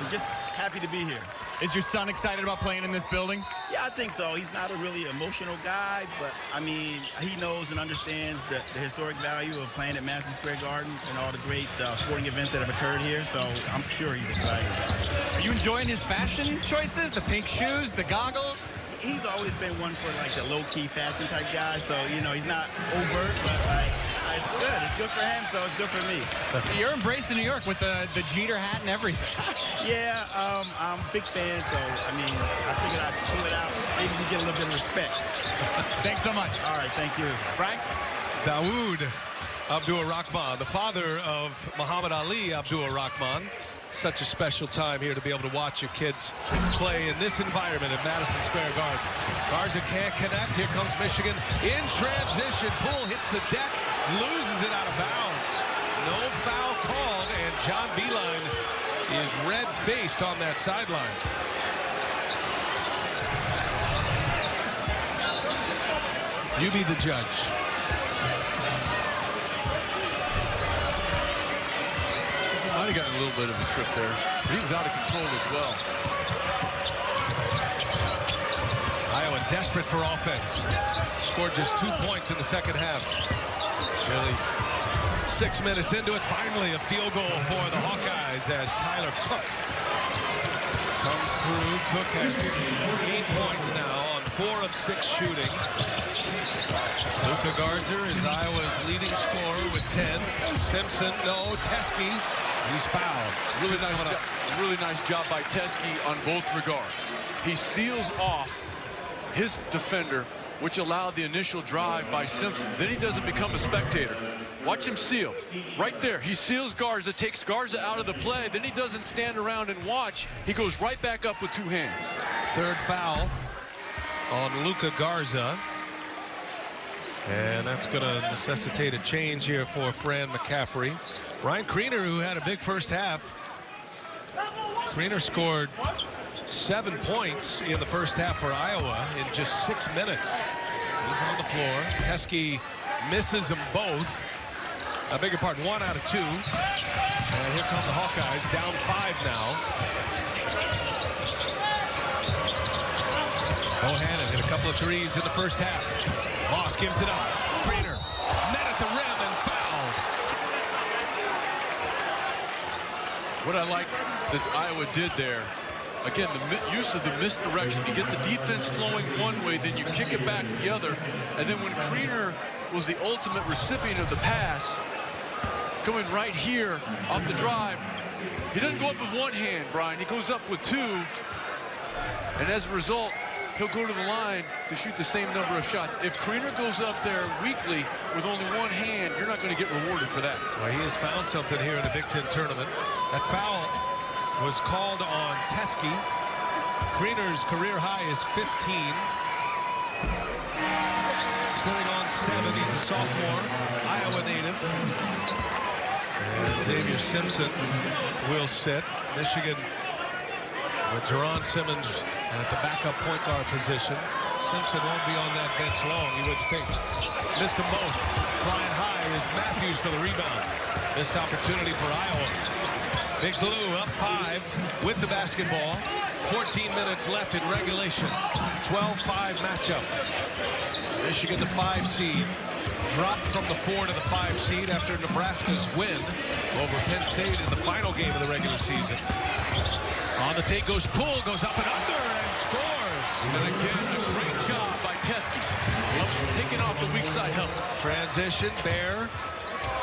just happy to be here. Is your son excited about playing in this building? Yeah, I think so. He's not a really emotional guy, but, I mean, he knows and understands the historic value of playing at Madison Square Garden and all the great sporting events that have occurred here, so I'm sure he's excited about it. Are you enjoying his fashion choices? The pink shoes, the goggles? He's always been one for, like, the low-key fashion type guy, so, he's not overt, but, like, it's good. It's good for him, so it's good for me. You're embracing New York with the Jeter hat and everything. Yeah, I'm a big fan, so, I mean, I figured I'd pull it out. Maybe we get a little bit of respect. Thanks so much. All right, thank you. Frank? Dawood Abdur-Rahman, the father of Muhammad Ali Abdur-Rahman. Such a special time here to be able to watch your kids play in this environment at Madison Square Garden. Garza can't connect. Here comes Michigan in transition. Poole hits the deck, loses it out of bounds. No foul called, and John Beilein is red-faced on that sideline. You be the judge. Might have gotten a little bit of a trip there. He was out of control as well. Iowa desperate for offense. Scored just 2 points in the second half. Really 6 minutes into it, finally a field goal for the Hawkeyes as Tyler Cook comes through. Cook has 8 points now on 4 of 6 shooting. Luka Garza is Iowa's leading scorer with 10. Simpson, no. Teske, he's fouled. Really nice job by Teske on both regards. He seals off his defender, which allowed the initial drive by Simpson. Then he doesn't become a spectator. Watch him seal. Right there. He seals Garza, takes Garza out of the play. Then he doesn't stand around and watch. He goes right back up with 2 hands. Third foul on Luka Garza. And that's going to necessitate a change here for Fran McCaffery. Ryan Kriener, who had a big first half. Kriener scored 7 points in the first half for Iowa in just 6 minutes. He's on the floor. Teske misses them both. I beg your pardon, 1 out of 2. And here come the Hawkeyes, down 5 now. Bohannon hit a couple of threes in the first half. Moss gives it up. Kriener met at the rim and fouled. What I like that Iowa did there, again, the use of the misdirection. You get the defense flowing one way, then you kick it back the other. And then when Kriener was the ultimate recipient of the pass, coming right here off the drive, he doesn't go up with 1 hand, Brian. He goes up with 2. And as a result, he'll go to the line to shoot the same number of shots. If Kriener goes up there weakly with only 1 hand, you're not going to get rewarded for that. Well, he has found something here in the Big Ten tournament. That foul was called on Teske. Kriener's career high is 15. Sitting on 7. He's a sophomore, Iowa native. And Xavier Simpson will sit. Michigan with Jerron Simmons at the backup point guard position. Simpson won't be on that bench long, you would think. Missed them both. Flying high is Matthews for the rebound. Missed opportunity for Iowa. Big Blue up 5 with the basketball. 14 minutes left in regulation. 12-5 matchup. Michigan, the 5 seed, dropped from the 4 to the 5 seed after Nebraska's win over Penn State in the final game of the regular season. On the take goes Poole, goes up and under and scores. And again, a great job by Teske. Taking off the weak side help. Transition, Bear.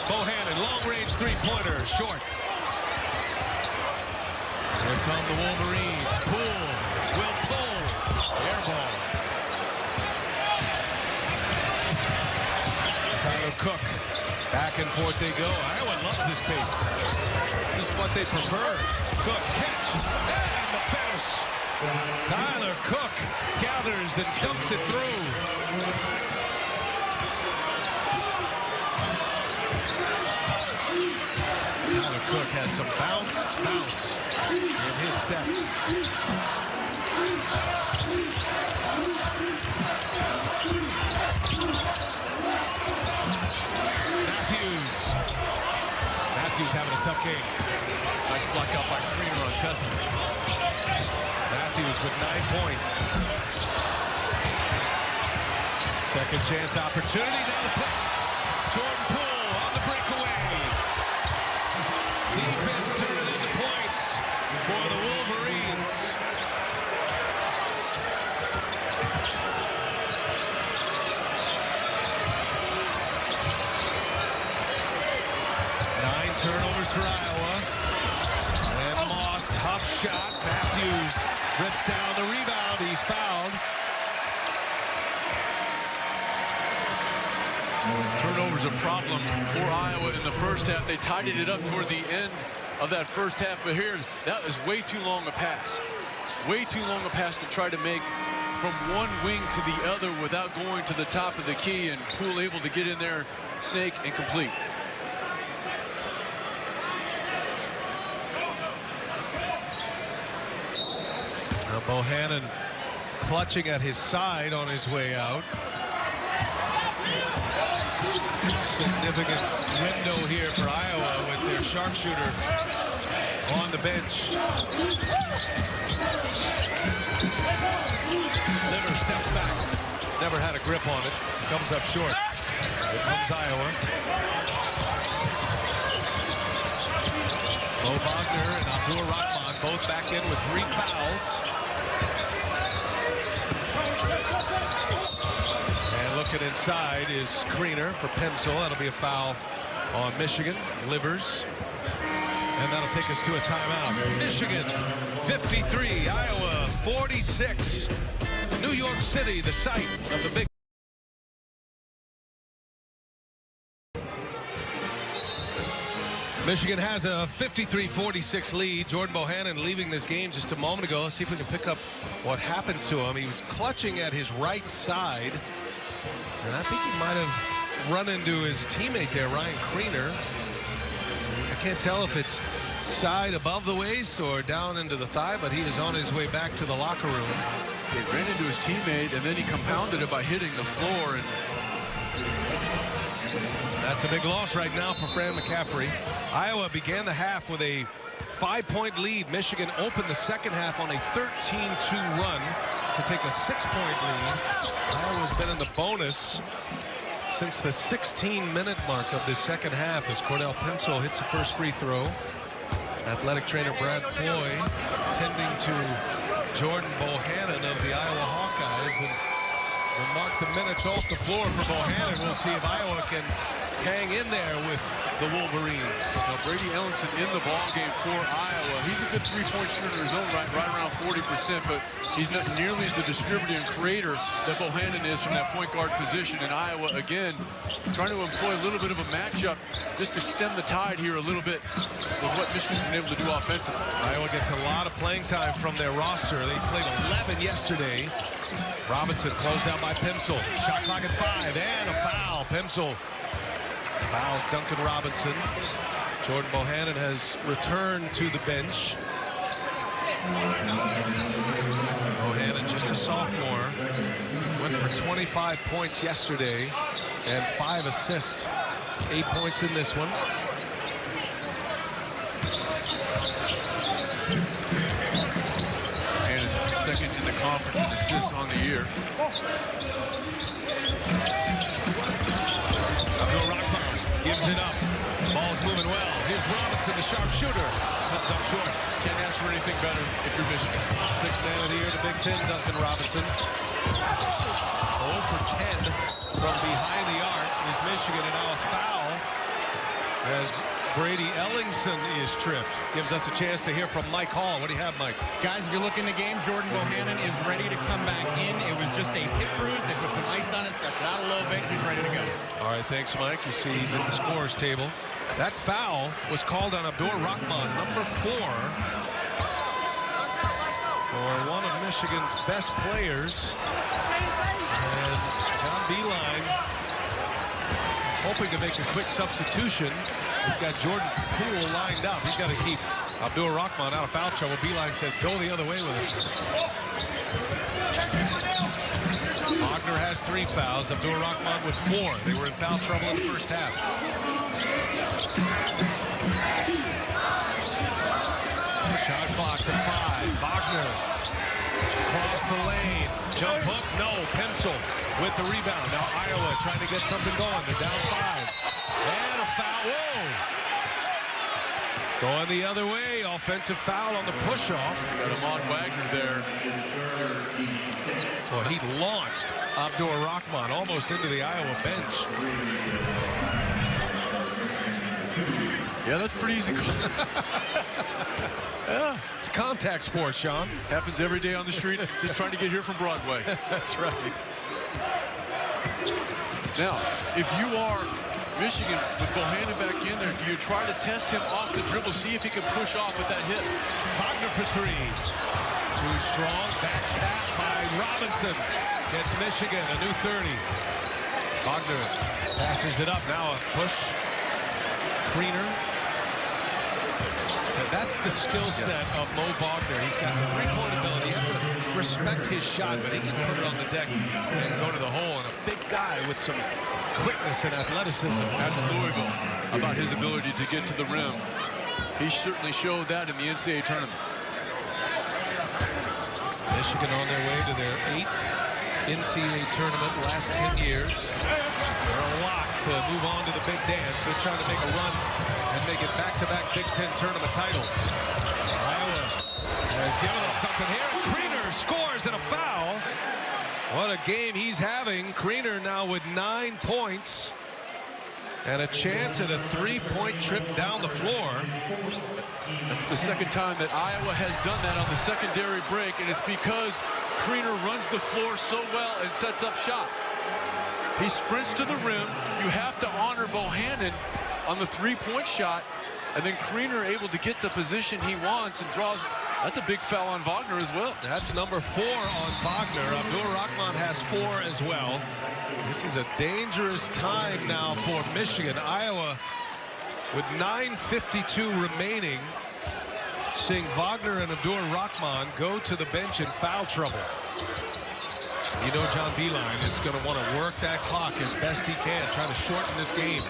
Bohannon, long-range three-pointer, short. Here come the Wolverines. Poole will pull. Air ball. Tyler Cook. Back and forth they go. Iowa loves this pace. This is what they prefer. Cook, catch, and the finish. Tyler Cook gathers and dunks it through. Tyler Cook has some bounce in his step. Matthews having a tough game. Nice block out by Kriener on Teske. Matthews with 9 points. Second chance opportunity. Down the pick. Jordan Poole on the breakaway. Defense turning into points for the Wolverines. Turnovers for Iowa. And Moss, tough shot. Matthews rips down the rebound. He's fouled. Turnovers a problem for Iowa in the first half. They tidied it up toward the end of that first half. But here, that was way too long a pass. Way too long a pass to try to make from one wing to the other without going to the top of the key. And Poole able to get in there, snake, and complete. Bohannon clutching at his side on his way out. Significant window here for Iowa with their sharpshooter on the bench. Liver steps back. Never had a grip on it. Comes up short. Here comes Iowa. Mo Wagner and Abdur Rahman both back in with 3 fouls. And looking inside is Kriener for Pencil. That'll be a foul on Michigan. Livers. And that'll take us to a timeout. Michigan 53, Iowa 46. New York City, the site of the big Michigan has a 53-46 lead. Jordan Bohannon leaving this game just a moment ago. Let's see if we can pick up what happened to him. He was clutching at his right side, and I think he might have run into his teammate there, Ryan Kriener. I can't tell if it's side above the waist or down into the thigh, but he is on his way back to the locker room. He ran into his teammate, and then he compounded it by hitting the floor. And that's a big loss right now for Fran McCaffery. Iowa began the half with a 5-point lead. Michigan opened the second half on a 13-2 run to take a 6-point lead. Iowa's been in the bonus since the 16-minute mark of the second half as Cordell Pinsel hits the first free throw. Athletic trainer Brad Floy tending to Jordan Bohannon of the Iowa Hawkeyes, and we'll mark the minutes off the floor for Bohannon. We'll see if Iowa can hang in there with the Wolverines. Now Brady Ellenson in the ball game for Iowa. He's a good three-point shooter in his own right around 40%, but he's not nearly the distributor and creator that Bohannon is from that point guard position. And Iowa, again, trying to employ a little bit of a matchup just to stem the tide here a little bit with what Michigan's been able to do offensively. Iowa gets a lot of playing time from their roster. They played 11 yesterday. Robinson closed out by Pinsel. Shot clock at 5 and a foul. Pinsel fouls Duncan Robinson. Jordan Bohannon has returned to the bench. Bohannon, just a sophomore, went for 25 points yesterday and 5 assists. 8 points in this one. And second in the conference in assists on the year. Gives it up. Ball's moving well. Here's Robinson, the sharpshooter. Comes up short. Can't ask for anything better if you're Michigan. Sixth man of the year to Big Ten, Duncan Robinson. 0 for 10 from behind the arc is Michigan, and now a foul as Brady Ellingson is tripped. Gives us a chance to hear from Mike Hall. What do you have, Mike? Guys, if you look in the game, Jordan Bohannon is ready to come back in. It was just a hip bruise. They put some ice on it, stretch it out a little bit. He's ready to go. All right, thanks, Mike. You see he's at the scorer's table. That foul was called on Abdur Rahman, number 4, for one of Michigan's best players. And John Beilein hoping to make a quick substitution. He's got Jordan Poole lined up. He's got to keep Abdur Rahman out of foul trouble. Beilein says go the other way with us. Wagner has 3 fouls. Abdur Rahman with 4. They were in foul trouble in the first half. Shot clock to 5. Wagner across the lane. Jump hook, no. Pinsel with the rebound. Now Iowa trying to get something going. They're down 5. And a foul. Whoa! Going the other way. Offensive foul on the push-off. Got Ahmad Wagner there. Well, he launched Abdur Rahman almost into the Iowa bench. Yeah, that's pretty easy. Yeah, it's a contact sport, Sean. Happens every day on the street, just trying to get here from Broadway. That's right. Now, if you are Michigan with Bohannon back in there, do you try to test him off the dribble, see if he can push off with that hit? Wagner for 3. Too strong. Back tap by Robinson. Gets Michigan a new 30. Wagner passes it up. Now a push. Kriener. So that's the skill set of Mo Wagner. He's got the 3-point ability. You have to respect his shot, but he can put it on the deck and go to the hole. And a big guy with some quickness and athleticism. Ask Louisville about his ability to get to the rim. He certainly showed that in the NCAA tournament. Michigan on their way to their 8th NCAA tournament last 10 years. They're a lock to move on to the big dance. They're trying to make a run and make it back-to-back Big Ten tournament titles. Iowa has given them something here. Kriener scores and a foul. What a game he's having. Kriener now with 9 points and a chance at a 3-point trip down the floor. That's the second time that Iowa has done that on the secondary break, and it's because Kriener runs the floor so well and sets up shot. He sprints to the rim. You have to honor Bohannon on the 3-point shot. and then Kriener able to get the position he wants and draws. That's a big foul on Wagner as well. That's number 4 on Wagner. Abdur Rahman has 4 as well. This is a dangerous time now for Michigan. Iowa, with 9:52 remaining, seeing Wagner and Abdur Rahman go to the bench in foul trouble. You know John Beilein is going to want to work that clock as best he can, try to shorten this game.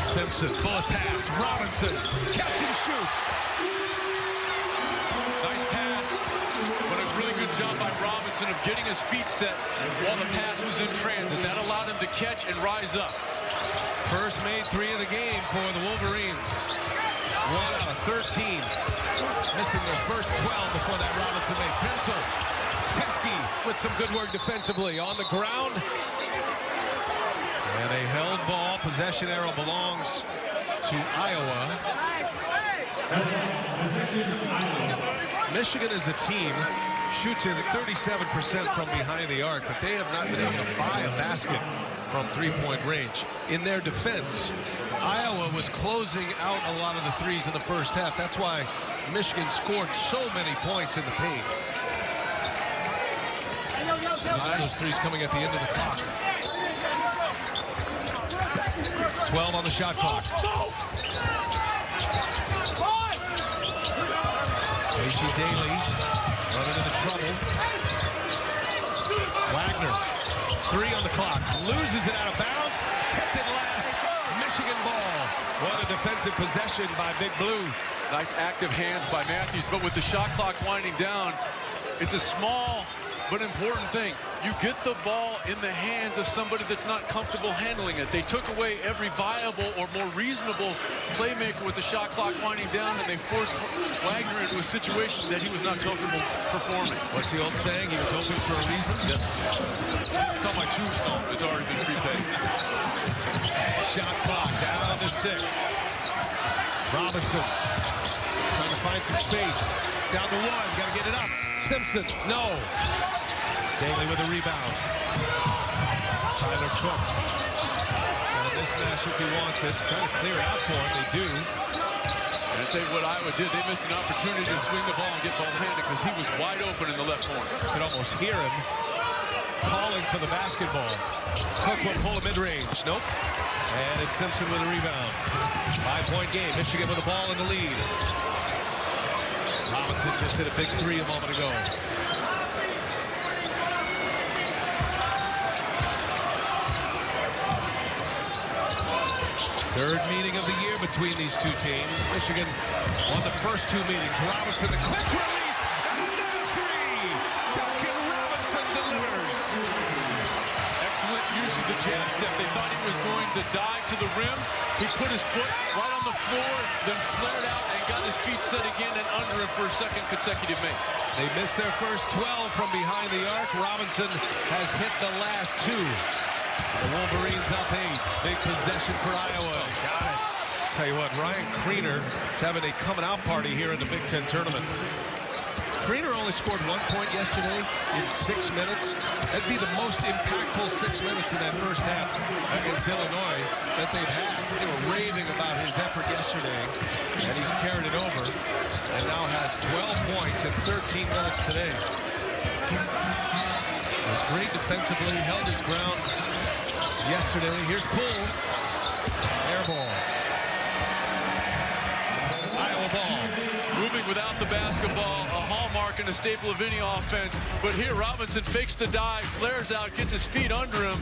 Simpson, bullet pass, Robinson, catch and shoot. Nice pass, but a really good job by Robinson of getting his feet set while the pass was in transit. That allowed him to catch and rise up. First made 3 of the game for the Wolverines. 1 out of 13. Missing their first 12 before that Robinson made. Pencil. Teske with some good work defensively on the ground. And a held ball. Possession arrow belongs to Iowa. Michigan as a team shoots at 37% from behind the arc, but they have not been able to buy a basket from three-point range. In their defense, Iowa was closing out a lot of the threes in the first half. That's why Michigan scored so many points in the paint. Those threes coming at the end of the clock. 12 on the shot clock. A.J. Daly running into trouble. Wagner, 3 on the clock. Loses it out of bounds. Tipped it last. Michigan ball. What a defensive possession by Big Blue. Nice active hands by Matthews, but with the shot clock winding down, it's a small but important thing. You get the ball in the hands of somebody that's not comfortable handling it. They took away every viable or more reasonable playmaker with the shot clock winding down, and they forced Wagner into a situation that he was not comfortable performing. What's the old saying? He was open for a reason? Yes. It's on my tombstone. It's already been prepaid. Shot clock down to 6. Robinson trying to find some space. Down to 1. Got to get it up. Simpson, no. Daly with a rebound. Tyler Cook. Got a mismatch if he wants it. Trying to clear it out for him. They do. And I tell you what Iowa did. They missed an opportunity to swing the ball and get ball-handed because he was wide open in the left corner. You could almost hear him calling for the basketball. Cook will pull a mid-range. Nope. And it's Simpson with a rebound. 5-point game. Michigan with the ball in the lead. Robinson just hit a big 3 a moment ago. Third meeting of the year between these two teams. Michigan won the first 2 meetings. Robinson, the quick release, and another 3. Duncan Robinson delivers. Excellent use of the jab step. They thought he was going to dive to the rim. He put his foot right on the floor, then flared out and got his feet set again and under him for a second consecutive make. They missed their first 12 from behind the arc. Robinson has hit the last 2. The Wolverines up 8. Big possession for Iowa. Got it. Tell you what, Ryan Kriener is having a coming out party here in the Big Ten tournament. Kriener only scored 1 point yesterday in 6 minutes. That'd be the most impactful 6 minutes in that first half against Illinois that they've had. They were raving about his effort yesterday, and he's carried it over and now has 12 points in 13 minutes today. He was great defensively, held his ground yesterday. Here's Poole. Air ball. Iowa ball. Moving without the basketball, a hallmark and a staple of any offense. But here, Robinson fakes the dive, flares out, gets his feet under him.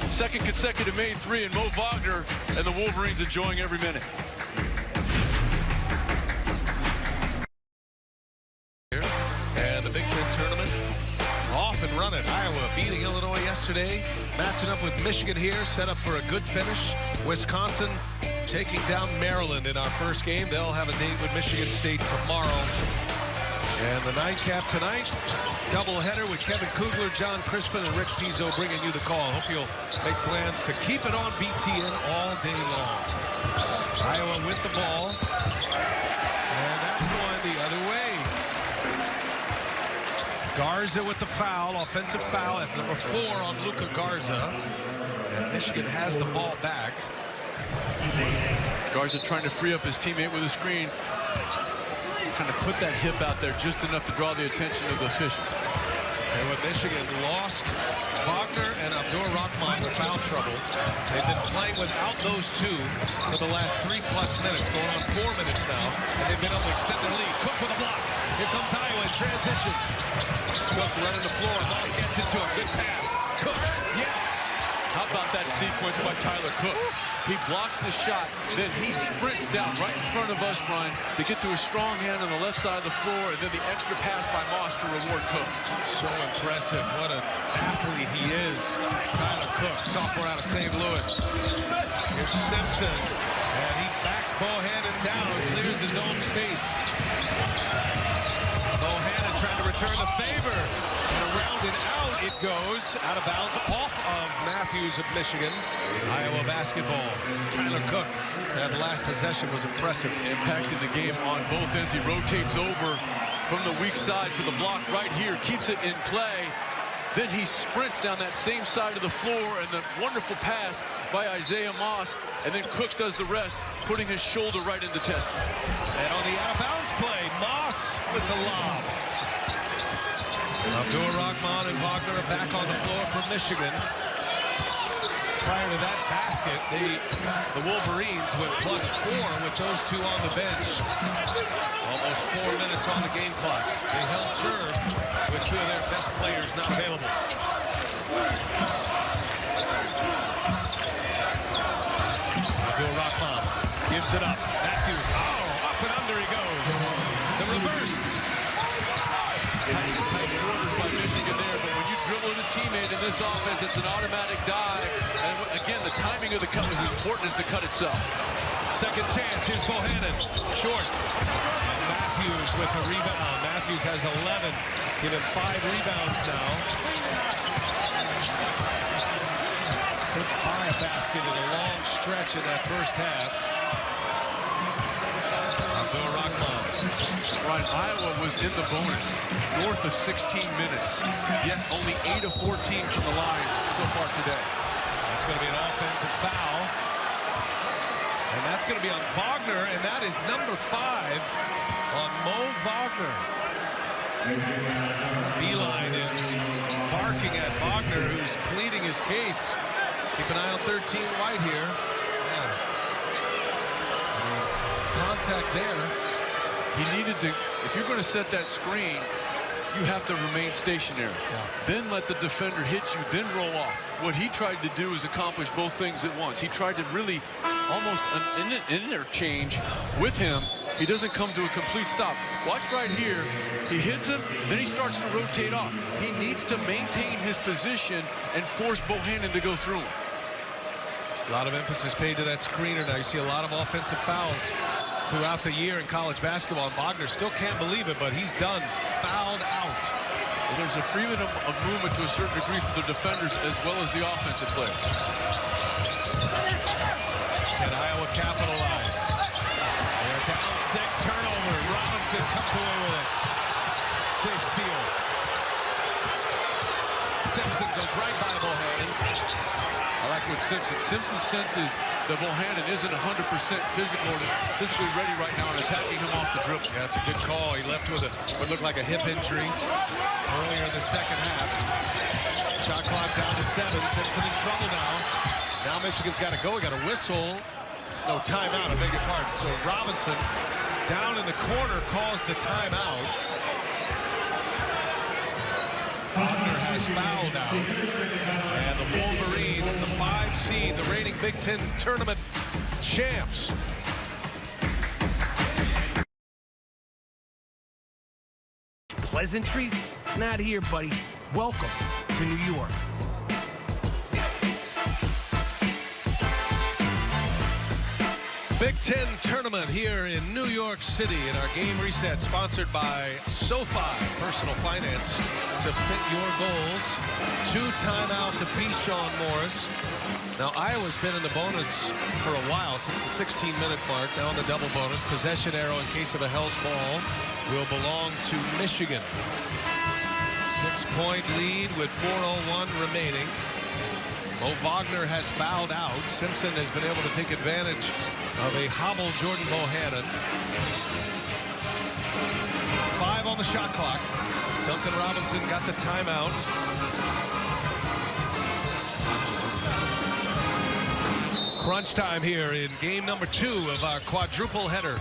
Second consecutive made 3, and Mo Wagner and the Wolverines enjoying every minute. And the Big Ten tournament off and running. Iowa beating Illinois yesterday, matching up with Michigan here, set up for a good finish. Wisconsin taking down Maryland in our first game. They'll have a date with Michigan State tomorrow. And the nightcap tonight, doubleheader with Kevin Kugler, John Crispin, and Rick Pizzo bringing you the call. Hope you'll make plans to keep it on BTN all day long. Iowa with the ball. And that's going the other way. Guard Garza with the foul, offensive foul. That's number 4 on Luka Garza. And Michigan has the ball back. Garza trying to free up his teammate with a screen. Kind of put that hip out there just enough to draw the attention of the official. Tell you what, Michigan lost Wagner and Abdur Rahman to foul trouble. They've been playing without those two for the last 3+ minutes, going on 4 minutes now, and they've been able to extend their lead. Cook with a block. Here comes Iowa in transition. Cook running the floor. Moss gets into a good pass. Cook, yes. How about that sequence by Tyler Cook? He blocks the shot, then he sprints down right in front of us, Brian, to get to a strong hand on the left side of the floor, and then the extra pass by Moss to reward Cook. So impressive. What an athlete he is. Tyler Cook, sophomore out of St. Louis. Here's Simpson, and he backs Bohannon down, clears his own space. Bohannon trying to return the favor, and around and out it goes, out of bounds, off of Matthews of Michigan. Iowa basketball. Tyler Cook, that last possession was impressive. Impacting the game on both ends. He rotates over from the weak side for the block right here, keeps it in play. Then he sprints down that same side of the floor, and the wonderful pass by Isaiah Moss, and then Cook does the rest, putting his shoulder right into Testa. And on the out-of-bounds play, Moss with the lob. Abdur Rahman and Wagner are back on the floor for Michigan. Prior to that basket, the Wolverines went +4 with those two on the bench. Almost 4 minutes on the game clock. They held serve with 2 of their best players not available. Abdur Rahman gives it up. Matthews, up and under he goes. The reverse. Tight quarters by Michigan there, but when you dribble a teammate in this offense, it's an automatic dive. And again, the timing of the cut was as important as the cut itself. Second chance, here's Bohannon. Short. Matthews with the rebound. Matthews has 11. Give him 5 rebounds now. Could buy a basket in a long stretch in that first half. Abdur Rahman. Right, Iowa was in the bonus, north of 16 minutes, yet only 8 of 14 from the line so far today. That's going to be an offensive foul. And that's going to be on Wagner, and that is number 5 on Mo Wagner. Beeline is barking at Wagner, who's pleading his case. Keep an eye on 13 White here. Yeah. Contact there. He needed to, if you're going to set that screen, you have to remain stationary. Yeah. Then let the defender hit you, then roll off. What he tried to do is accomplish both things at once. He tried to really almost an interchange with him. He doesn't come to a complete stop. Watch right here. He hits him, then he starts to rotate off. He needs to maintain his position and force Bohannon to go through him. A lot of emphasis paid to that screener now. You see a lot of offensive fouls throughout the year in college basketball. And Wagner still can't believe it, but he's done. Fouled out. Well, there's a freedom of movement to a certain degree for the defenders as well as the offensive players. Can Iowa capitalize? They're down 6, turnover. Robinson comes away with it. Big steal. Simpson goes right by Bohannon. I like what Simpson senses that Bohannon isn't 100% physically ready right now and attacking him off the dribble. Yeah, that's a good call. He left with what looked like a hip injury earlier in the second half. Shot clock down to 7. Simpson in trouble now. Now Michigan's got to go. We got a whistle. No, timeout, I beg your pardon. So Robinson down in the corner calls the timeout. Wagner has fouled out. And the Wolverines, the 5 seed, the reigning Big Ten tournament champs. Pleasantries? Not here, buddy. Welcome to New York. Big Ten tournament here in New York City, and our game reset sponsored by SoFi Personal Finance to fit your goals. 2 timeouts apiece, Sean Morris. Now Iowa's been in the bonus for a while, since the 16-minute mark. Now in the double bonus. Possession arrow in case of a held ball will belong to Michigan. 6 3-point lead with 4:01 remaining. Mo Wagner has fouled out. Simpson has been able to take advantage of a hobbled Jordan Bohannon. 5 on the shot clock. Duncan Robinson got the timeout. Crunch time here in game number 2 of our quadruple header.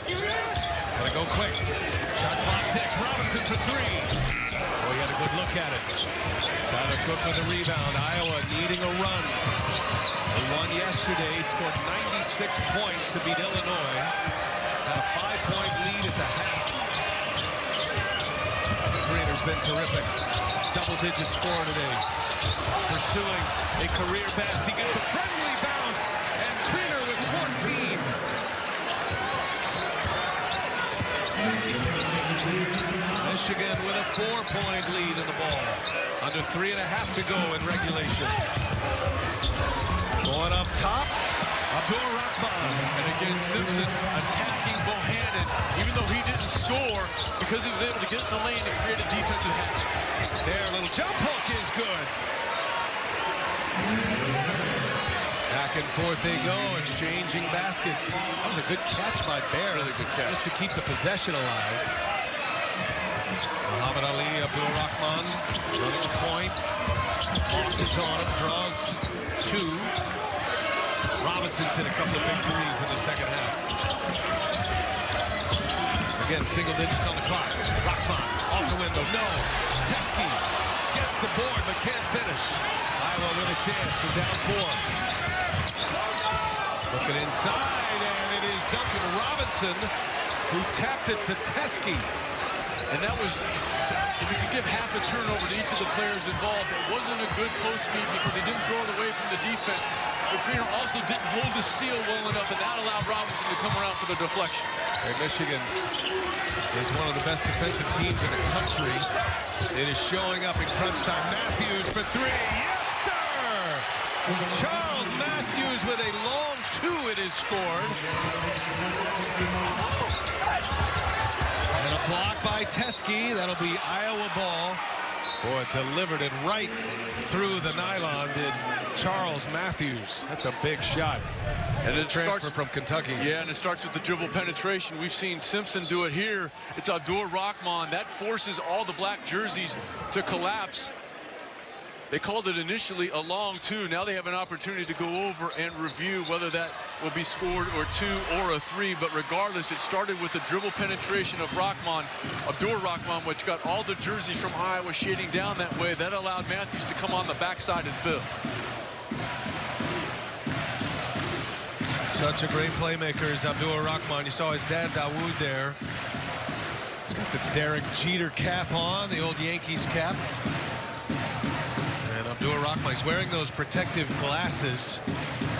Gotta go quick. Shot clock ticks. Robinson for 3. Oh, he had a good look at it. Tyler Cook with a rebound. Iowa needing a run. They won yesterday, scored 96 points to beat Illinois. Had a 5-point lead at the half. Greener's been terrific. Double-digit score today. Pursuing a career best. He gets a friendly bounce, and Greener with 14. Michigan with a 4-point lead in the ball. Under 3.5 to go in regulation. Going up top, Abdur Rahman. And again, Simpson attacking Bohannon, even though he didn't score, because he was able to get in the lane and create a defensive hazard. There, a little jump hook is good. Back and forth they go, exchanging baskets. That was a good catch by Bear. Really good catch. Just to keep the possession alive. Muhammad Ali, Abdur Rahman, running a point. Bosses on him, draws 2. Robinson's hit a couple of big threes in the second half. Again, single digits on the clock. Rahman off the window. No. Teske gets the board but can't finish. Iowa with a chance. They're down 4. Looking inside, and it is Duncan Robinson who tapped it to Teske. And that was, if you could give half a turnover to each of the players involved, it wasn't a good post feed because he didn't throw it away from the defense. But Greener also didn't hold the seal well enough, and that allowed Robinson to come around for the deflection. Hey, Michigan is one of the best defensive teams in the country. It is showing up in crunch time. Matthews for 3. Yes, sir! Charles Matthews with a long 2. It is scored. And a block by Teske. That'll be Iowa ball. Boy, delivered it right through the nylon, did Charles Matthews. That's a big shot. And it Transfer starts from Kentucky. Yeah, and it starts with the dribble penetration. We've seen Simpson do it here. It's Abdur Rahman. That forces all the black jerseys to collapse. They called it initially a long 2. Now they have an opportunity to go over and review whether that will be scored or 2 or a 3. But regardless, it started with the dribble penetration of Rahman, Abdur Rahman, which got all the jerseys from Iowa shading down that way. That allowed Matthews to come on the backside and fill. Such a great playmaker is Abdur Rahman. You saw his dad, Dawood, there. He's got the Derek Jeter cap on, the old Yankees cap. And Abdur Rahman, he's wearing those protective glasses.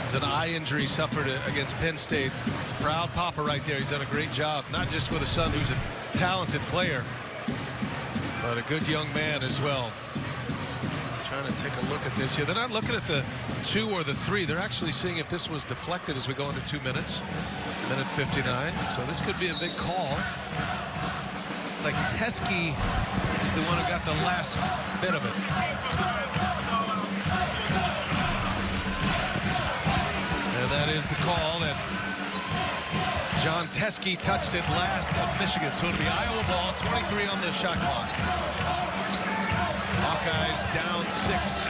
It's an eye injury suffered against Penn State. It's a proud papa right there. He's done a great job, not just with a son who's a talented player, but a good young man as well. Trying to take a look at this here. They're not looking at the 2 or the 3. They're actually seeing if this was deflected as we go into 2 minutes. Minute 59. So this could be a big call. It's like Teske is the one who got the last bit of it. And that is the call that John Teske touched it last of Michigan. So it'll be Iowa ball, 23 on the shot clock. Hawkeyes down 6.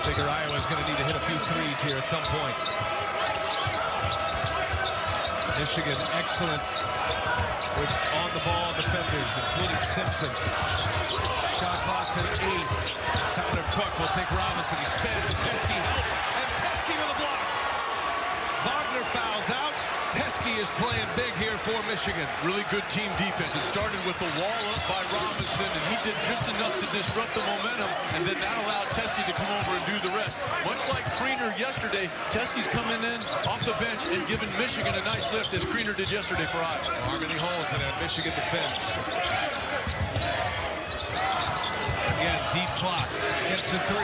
Figure Iowa's going to need to hit a few threes here at some point. Michigan excellent with on-the-ball defenders, including Simpson. Shot clock to 8. Tyler Cook will take Robinson. He spins. Teske helps, and Teske with a block. Wagner fouls out. Teske is playing big here for Michigan. Really good team defense. It started with the wall up by Robinson, and he did just enough to disrupt the momentum, and then that allowed Teske to come over and do the rest. Much like Greener yesterday, Teske's coming in off the bench and giving Michigan a nice lift, as Greener did yesterday for Iowa. Harmony holes in that Michigan defense. Again, deep clock. Gets a 3.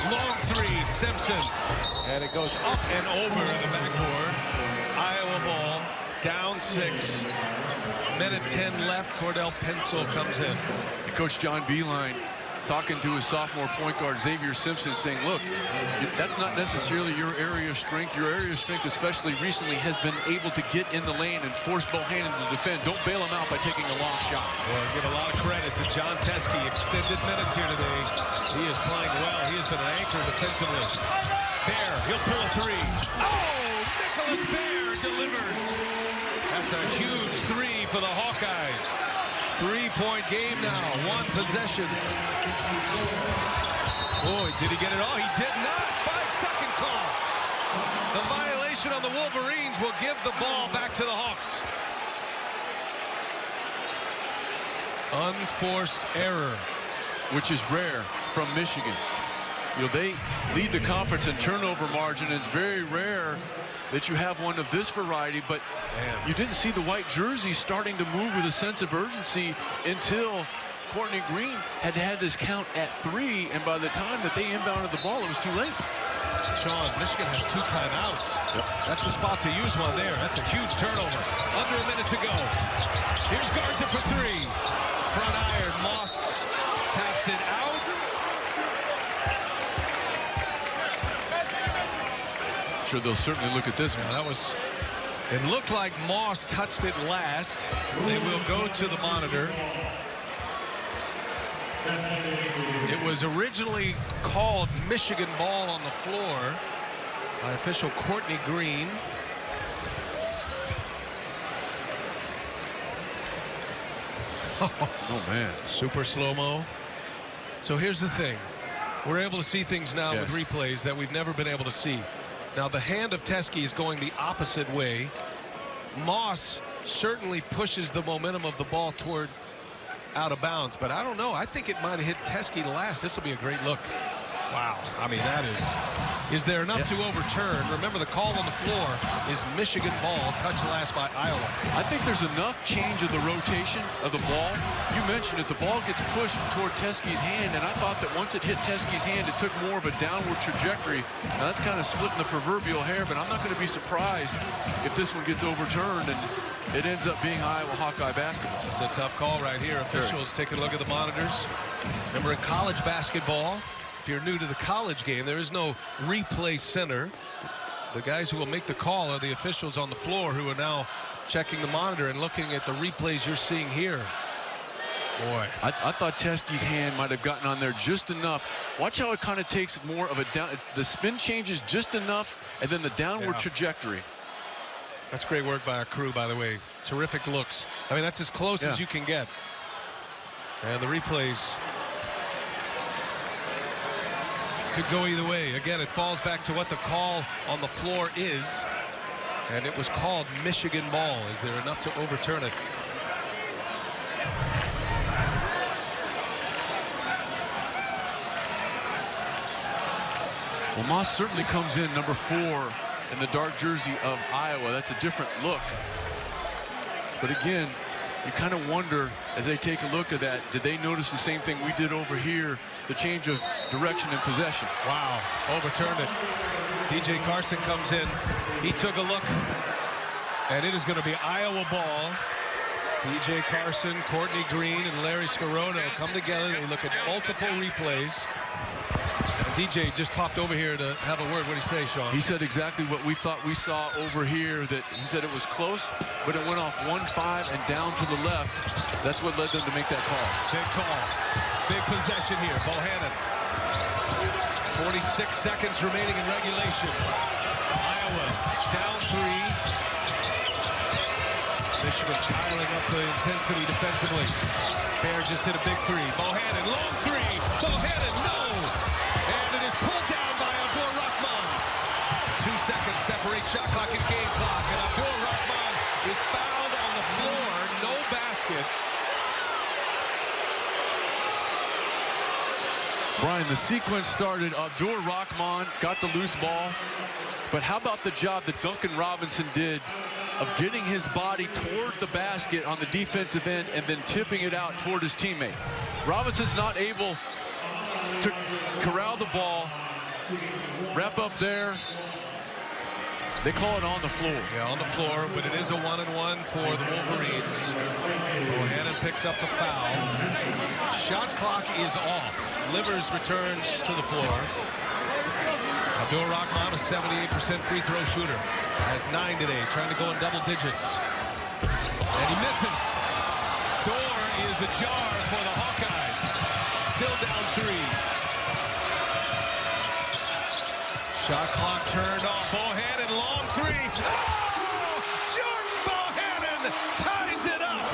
Long 3. Simpson. And it goes up and over the backboard. Iowa ball. down 6. Minute 10 left. Cordell Pencil comes in. And Coach John Beilein talking to his sophomore point guard Xavier Simpson, saying, look, that's not necessarily your area of strength. Your area of strength, especially recently, has been able to get in the lane and force Bohannon to defend. Don't bail him out by taking a long shot. Well, give a lot of credit to John Teske. Extended minutes here today. He is playing well. He has been an anchor defensively. Bear, he'll pull a 3. Oh, Nicholas Bear delivers. That's a huge 3 for the Hawkeyes. 3-point game now, 1 possession. Boy, did he get it all? He did not. 5-second call. The violation on the Wolverines will give the ball back to the Hawks. Unforced error, which is rare from Michigan. You know, they lead the conference in turnover margin. It's very rare that you have one of this variety, but you didn't see the white jersey starting to move with a sense of urgency until Courtney Green had this count at 3, and by the time that they inbounded the ball, it was too late. Sean, Michigan has 2 timeouts. Yep. That's the spot to use one there. That's a huge turnover. Under a minute to go. Here's Garza for 3. Front iron, Moss taps it out. Sure, they'll certainly look at this one. That was, it looked like Moss touched it last. They will go to the monitor. It was originally called Michigan ball on the floor by official Courtney Green. Oh man, super slow-mo. So here's the thing. We're able to see things now with replays that we've never been able to see. Now the hand of Teske is going the opposite way. Moss certainly pushes the momentum of the ball toward out of bounds, but I don't know. I think it might have hit Teske last. This will be a great look. Wow. I mean, that is there enough to overturn? Remember, the call on the floor is Michigan ball, touch last by Iowa. I think there's enough change of the rotation of the ball. You mentioned it, the ball gets pushed toward Teske's hand, and I thought that once it hit Teske's hand, it took more of a downward trajectory. Now that's kind of splitting the proverbial hair, but I'm not going to be surprised if this one gets overturned and it ends up being Iowa Hawkeye basketball. It's a tough call right here. Officials taking a look at the monitors. Remember, in college basketball, if you're new to the college game, there is no replay center. The guys who will make the call are the officials on the floor who are now checking the monitor and looking at the replays you're seeing here. Boy, I thought Teske's hand might have gotten on there just enough. Watch how it kind of takes more of a down. The spin changes just enough, and then the downward trajectory. That's great work by our crew, by the way. Terrific looks. I mean, that's as close as you can get. And the replays could go either way. Again, it falls back to what the call on the floor is. And it was called Michigan ball. Is there enough to overturn it? Well, Moss certainly comes in number 4 in the dark jersey of Iowa. That's a different look. But again, you kind of wonder as they take a look at that, did they notice the same thing we did over here, the change of direction and possession? Wow, overturned it. DJ Carson comes in. He took a look, and it is going to be Iowa ball. DJ Carson, Courtney Green, and Larry Scarota come together. They look at multiple replays. And DJ just popped over here to have a word. What did he say, Sean? He said exactly what we thought we saw over here, that he said it was close, but it went off 1-5 and down to the left. That's what led them to make that call. Big call. Big possession here. Bohannon. 46 seconds remaining in regulation. Iowa down 3. Michigan piling up the intensity defensively. Bear just hit a big 3. Bohannon, long 3. Bohannon, no! And it is pulled down by Abdur Rahman. 2 seconds separate shot clock and game clock. And Abdur Rahman is fouled on the floor. No basket. Brian, the sequence started. Abdur Rahman got the loose ball. But how about the job that Duncan Robinson did of getting his body toward the basket on the defensive end and then tipping it out toward his teammate? Robinson's not able to corral the ball, wrap up there, They call it on the floor. Yeah, on the floor, but it is a 1-and-1 for the Wolverines. Bohannon picks up the foul. Shot clock is off. Livers returns to the floor. Abdur-Rahman, a 78% free throw shooter, has 9 today, trying to go in double digits. And he misses. Door is ajar for the Hawkeyes. Still down 3. Shot clock turned off. Bohannon, long 3. Oh! Jordan Bohannon ties it up.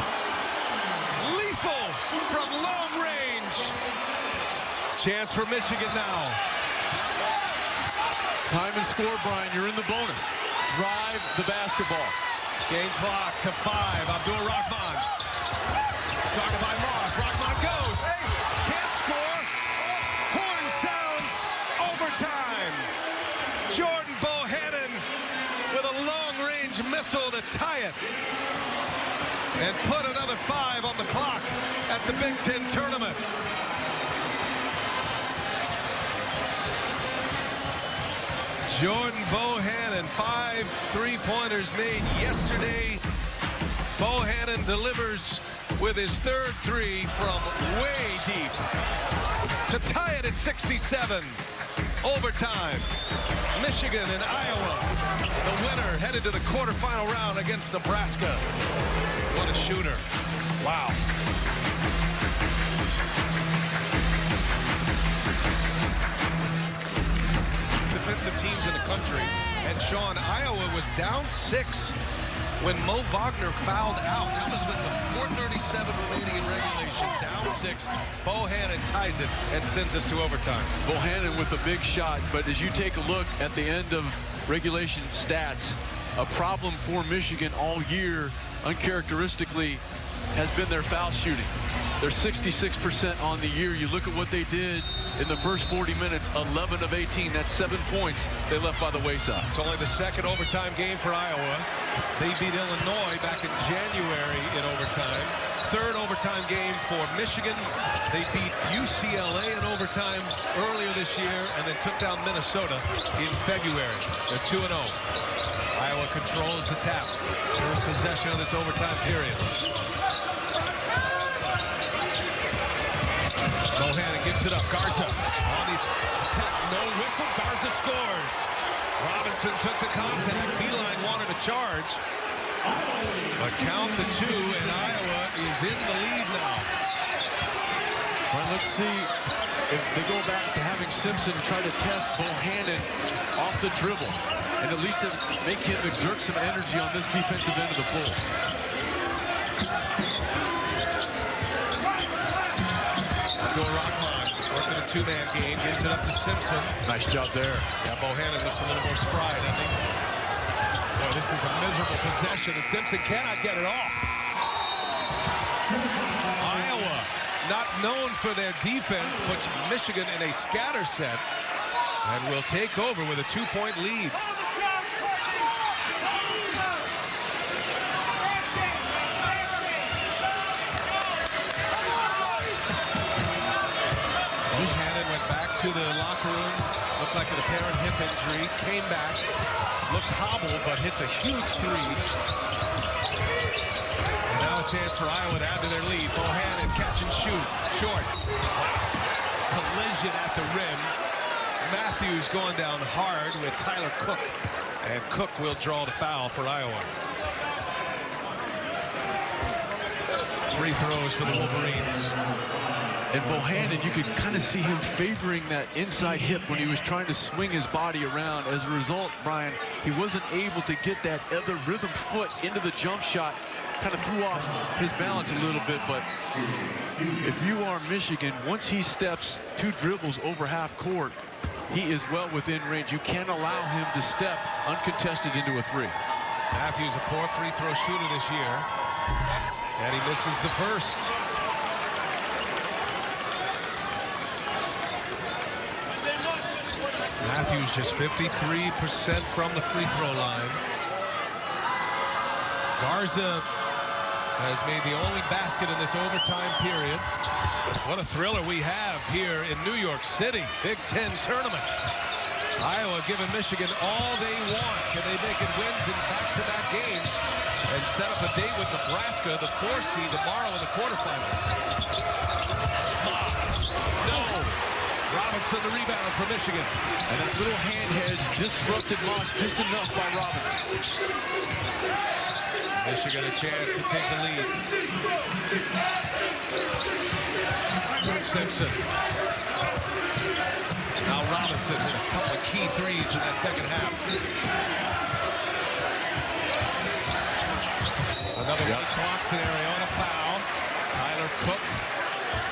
Lethal from long range. Chance for Michigan now. Time and score, Brian. You're in the bonus. Drive the basketball. Game clock to 5. Abdur-Rahman. Guarded by Moss. Rahman goes. Can't score. Horn sounds. Overtime. Jordan Bohannon with a long-range missile to tie it. And put another 5 on the clock at the Big Ten tournament. Jordan Bohannon, 5 3-pointers made yesterday. Bohannon delivers with his 3rd 3 from way deep to tie it at 67. Overtime. Michigan and Iowa. The winner headed to the quarterfinal round against Nebraska. What a shooter. Wow. Defensive teams in the country. And Sean, Iowa was down 6 when Mo Wagner fouled out. That was with the 4:37 remaining in regulation. Down 6. Bohannon ties it and sends us to overtime. Bohannon with a big shot, but as you take a look at the end of regulation stats, a problem for Michigan all year, uncharacteristically, has been their foul shooting. They're 66% on the year. You look at what they did in the first 40 minutes, 11 of 18. That's 7 points they left by the wayside. It's only the 2nd overtime game for Iowa. They beat Illinois back in January in overtime. 3rd overtime game for Michigan. They beat UCLA in overtime earlier this year and then took down Minnesota in February. They're 2-0. Iowa controls the tap. First possession of this overtime period. Bohannon gives it up. Garza on the attack. No whistle. Garza scores. Robinson took the contact. Beeline wanted a charge. But count the 2, and Iowa is in the lead now. Well, let's see if they go back to having Simpson try to test Bohannon off the dribble and at least to make him exert some energy on this defensive end of the floor. Abdur-Rahman working a 2-man game, gives it up to Simpson. Nice job there. Yeah, Bohannon looks a little more spry, doesn't he? Boy, this is a miserable possession, and Simpson cannot get it off. Iowa, not known for their defense, but Michigan in a scatter set, and will take over with a 2-point lead. Bohannon went back to the locker room, looked like an apparent hip injury, came back, looked hobbled, but hits a huge 3. And now a chance for Iowa to add to their lead. Bohannon catch and shoot, short. Collision at the rim. Matthews going down hard with Tyler Cook, and Cook will draw the foul for Iowa. 3 throws for the Wolverines. And Bohannon, you could kind of see him favoring that inside hip when he was trying to swing his body around. As a result, Brian, he wasn't able to get that other rhythm foot into the jump shot. Kind of threw off his balance a little bit, but if you are Michigan, once he steps 2 dribbles over half court, he is well within range. You can't allow him to step uncontested into a 3. Matthews, a poor free throw shooter this year, and he misses the first. Matthews just 53% from the free throw line. Garza has made the only basket in this overtime period. What a thriller we have here in New York City. Big Ten tournament. Iowa giving Michigan all they want. Can they make it wins in back-to-back games and set up a date with Nebraska, the 4 seed, tomorrow in the quarterfinals? Moss. No. Robinson the rebound for Michigan. And that little hand hedge disrupted Moss just enough by Robinson. Michigan a chance to take the lead. Simpson. Now Robinson hit a couple of key threes in that second half. Another clock scenario and a foul. Tyler Cook.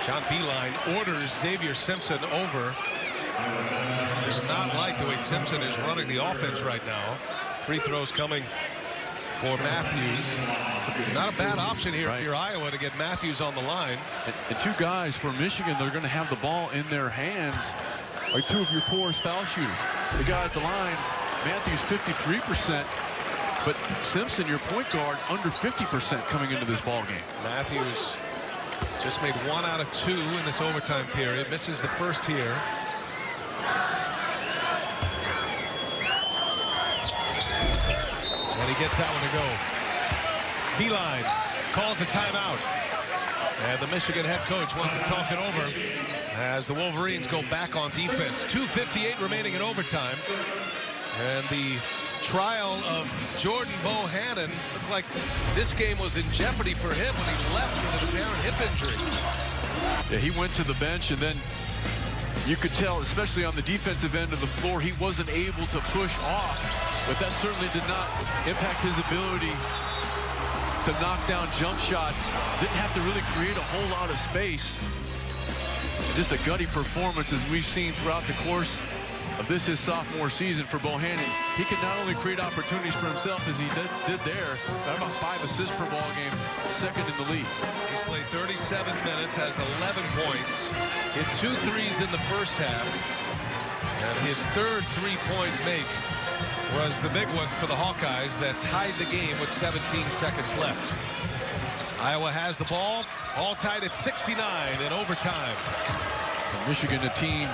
John Beilein orders Xavier Simpson over. Does not like the way Simpson is running the offense right now. Free throws coming for Matthews. It's not a bad option here if you're Iowa to get Matthews on the line. And 2 guys for Michigan, they're going to have the ball in their hands, are 2 of your poorest foul shooters. The guy at the line, Matthews 53%, but Simpson, your point guard, under 50% coming into this ball game. Matthews just made 1 out of 2 in this overtime period. Misses the first here. And he gets that one to go. Beilein calls a timeout. And the Michigan head coach wants to talk it over as the Wolverines go back on defense. 2:58 remaining in overtime. And the trial of Jordan Bohannon looked like this game was in jeopardy for him when he left with an apparent hip injury. Yeah, he went to the bench, and then you could tell, especially on the defensive end of the floor, he wasn't able to push off. But that certainly did not impact his ability to knock down jump shots. Didn't have to really create a whole lot of space. Just a gutty performance as we've seen throughout the course of his sophomore season for Bohannon. He can not only create opportunities for himself as he did there, but about 5 assists per ball game, second in the league. He's played 37 minutes, has 11 points, hit 2 threes in the first half, and his third three-point make was the big one for the Hawkeyes that tied the game with 17 seconds left. Iowa has the ball, all tied at 69 in overtime. And Michigan, a team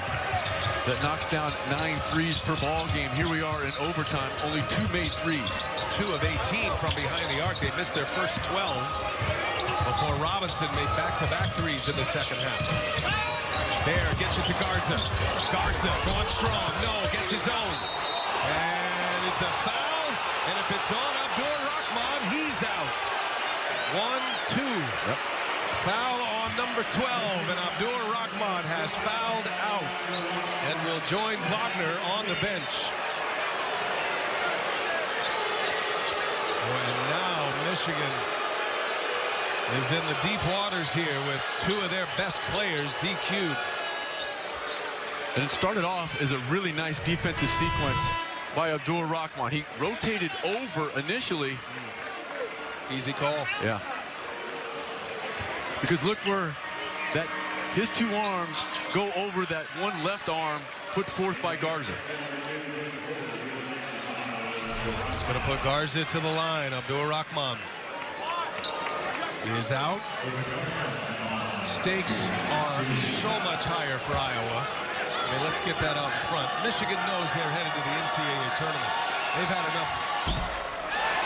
that knocks down 9 threes per ball game. Here we are in overtime, only 2 made threes. 2 of 18 from behind the arc. They missed their first 12 before Robinson made back-to-back threes in the second half. There, gets it to Garza. Garza going strong. No, gets his own. And it's a foul. And if it's on Abdur Rahman, he's out. 1, 2. Yep. Foul on number 12, and Abdur Rahman has fouled out and will join Wagner on the bench. And now Michigan is in the deep waters here with 2 of their best players DQ'd. And it started off as a really nice defensive sequence by Abdur Rahman. He rotated over initially. Easy call. Yeah. Because look where his 2 arms go over that one left arm put forth by Garza. He's going to put Garza to the line. Abdur Rahman is out. Stakes are so much higher for Iowa. I mean, let's get that out in front. Michigan knows they're headed to the NCAA tournament. They've had enough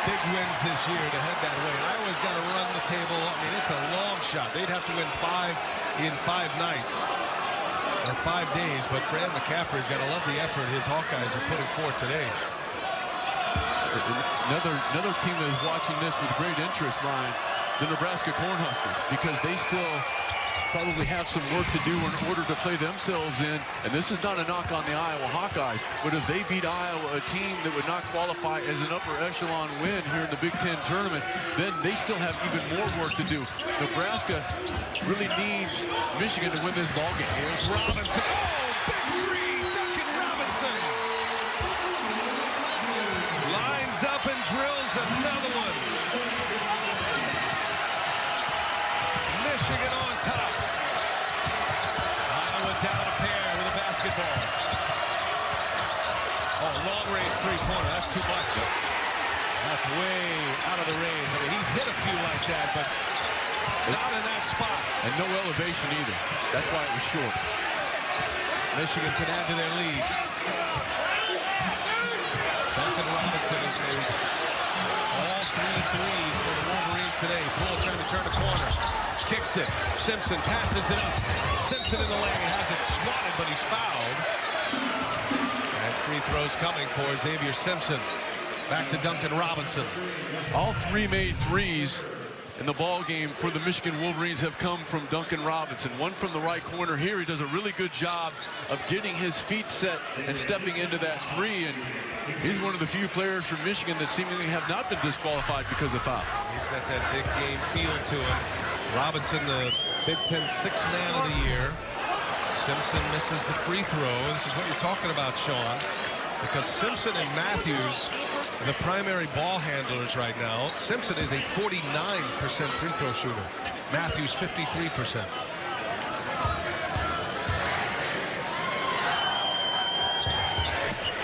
big wins this year to head that way. Iowa's got to run the table. I mean, it's a long shot. They'd have to win 5 in 5 nights or 5 days. But Fran McCaffrey's got to love the effort his Hawkeyes are putting forth today. Another team that is watching this with great interest, Brian, the Nebraska Cornhuskers, because they still probably have some work to do in order to play themselves in. And this is not a knock on the Iowa Hawkeyes, but if they beat Iowa, a team that would not qualify as an upper echelon win here in the Big Ten tournament, then they still have even more work to do. Nebraska really needs Michigan to win this ball game. Here's Robinson. Oh, big three, Duncan Robinson. Lines up and drills another one. Michigan on top. Iowa down a pair with a basketball. Oh, long range three-pointer. That's too much. That's way out of the range. I mean, he's hit a few like that, but not in that spot. And no elevation either. That's why it was short. Michigan can add to their lead. turn a corner. Kicks it. Simpson passes it up. Simpson in the lane. He has it swatted, but he's fouled. And free throws coming for Xavier Simpson. Back to Duncan Robinson. All three made threes in the ball game for the Michigan Wolverines have come from Duncan Robinson. One from the right corner here. He does a really good job of getting his feet set and stepping into that three. And he's one of the few players from Michigan that seemingly have not been disqualified because of fouls. He's got that big game feel to him. Robinson, the Big Ten Sixth Man of the Year. Simpson misses the free throw. This is what you're talking about, Sean, because Simpson and Matthews, the primary ball handlers right now. Simpson is a 49% free throw shooter. Matthews 53%.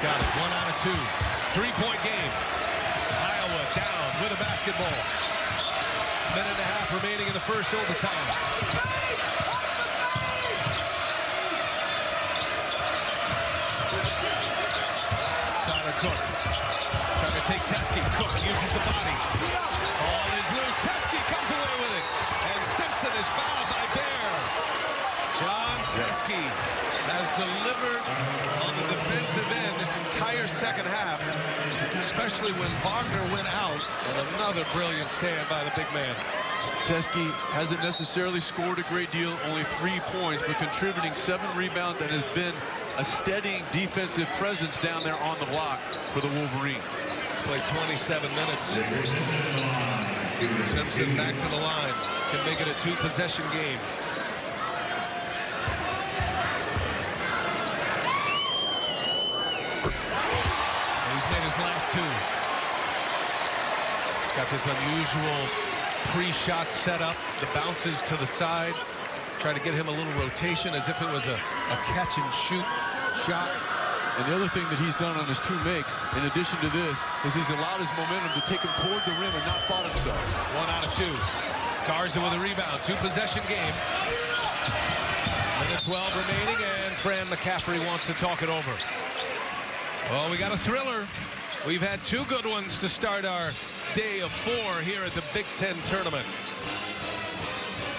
Got it. 1 out of 2. 3-point game. Iowa down with a basketball. Minute and a half remaining in the first overtime. Tyler Cook trying to take Teske. Cook uses the body. Ball is loose. Teske comes away with it. And Simpson is fouled by Bear. John Teske has delivered on the defensive end this entire second half, especially when Wagner went out, and another brilliant stand by the big man. Teske hasn't necessarily scored a great deal, only 3 points, but contributing 7 rebounds and has been a steady defensive presence down there on the block for the Wolverines. He's played 27 minutes. Simpson back to the line. Can make it a 2-possession game. His last 2. He's got this unusual pre-shot setup. The bounces to the side. Try to get him a little rotation as if it was a catch-and-shoot shot. And the other thing that he's done on his 2 makes, in addition to this, is he's allowed his momentum to take him toward the rim and not fought himself. 1 out of 2. Garza with a rebound. 2-possession game. Minute 12 remaining, and Fran McCaffery wants to talk it over. Well, we got a thriller. We've had 2 good ones to start our day of 4 here at the Big Ten tournament.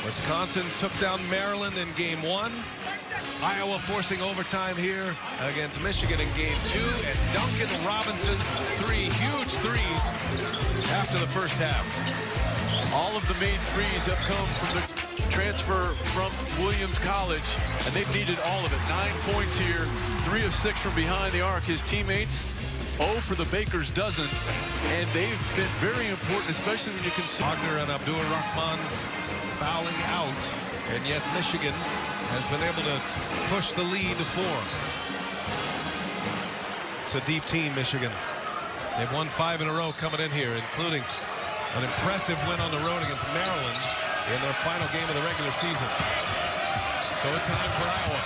Wisconsin took down Maryland in game 1. Iowa forcing overtime here against Michigan in game 2. And Duncan Robinson, 3 huge threes after the first half. All of the made threes have come from the transfer from Williams College, and they've needed all of it. 9 points here, 3 of 6 from behind the arc. His teammates 0 for the baker's dozen, and they've been very important, especially when you consider Wagner and Abdur-Rahman fouling out, and yet Michigan has been able to push the lead to 4. It's a deep team, Michigan. They've won 5 in a row coming in here, including an impressive win on the road against Maryland in their final game of the regular season. Go time for Iowa.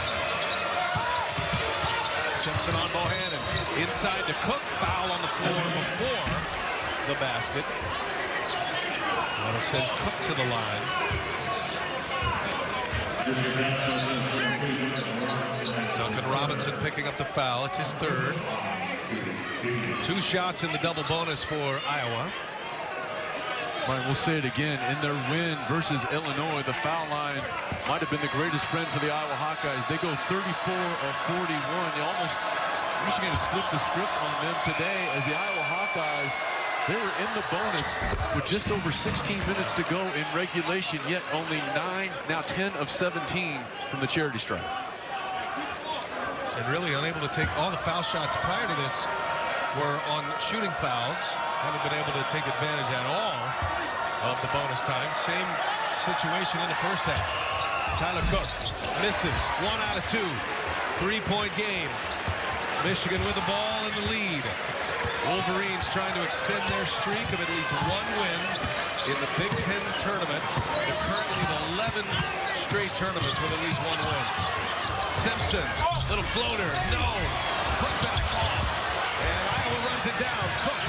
Simpson on Bohannon. Inside to Cook. Foul on the floor before the basket. That'll send Cook to the line. Duncan Robinson picking up the foul. It's his 3rd. 2 shots in the double bonus for Iowa. Brian, we'll say it again. In their win versus Illinois, the foul line might have been the greatest friend for the Iowa Hawkeyes. They go 34 of 41. Michigan has flipped the script on them today as the Iowa Hawkeyes, they were in the bonus with just over 16 minutes to go in regulation, yet only 9, now 10 of 17 from the charity stripe. And really unable to take all the foul shots prior to this were on shooting fouls. Haven't been able to take advantage at all of the bonus time. Same situation in the first half. Tyler Cook misses. 1 out of 2. 3-point game. Michigan with the ball in the lead. Wolverines trying to extend their streak of at least 1 win in the Big Ten tournament. They're currently in 11 straight tournaments with at least 1 win. Simpson, little floater, no. Put back off. And Iowa runs it down. Cook.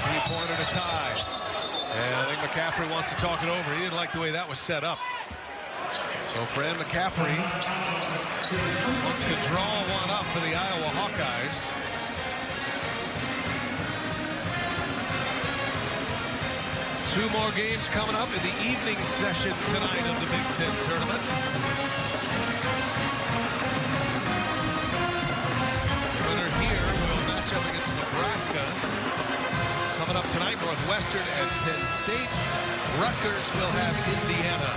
Three-pointer to tie. And I think McCaffery wants to talk it over. He didn't like the way that was set up. So Fran McCaffery wants to draw one up for the Iowa Hawkeyes. Two more games coming up in the evening session tonight of the Big Ten tournament. The winner here will match up against Nebraska. Coming up tonight, Northwestern and Penn State. Rutgers will have Indiana.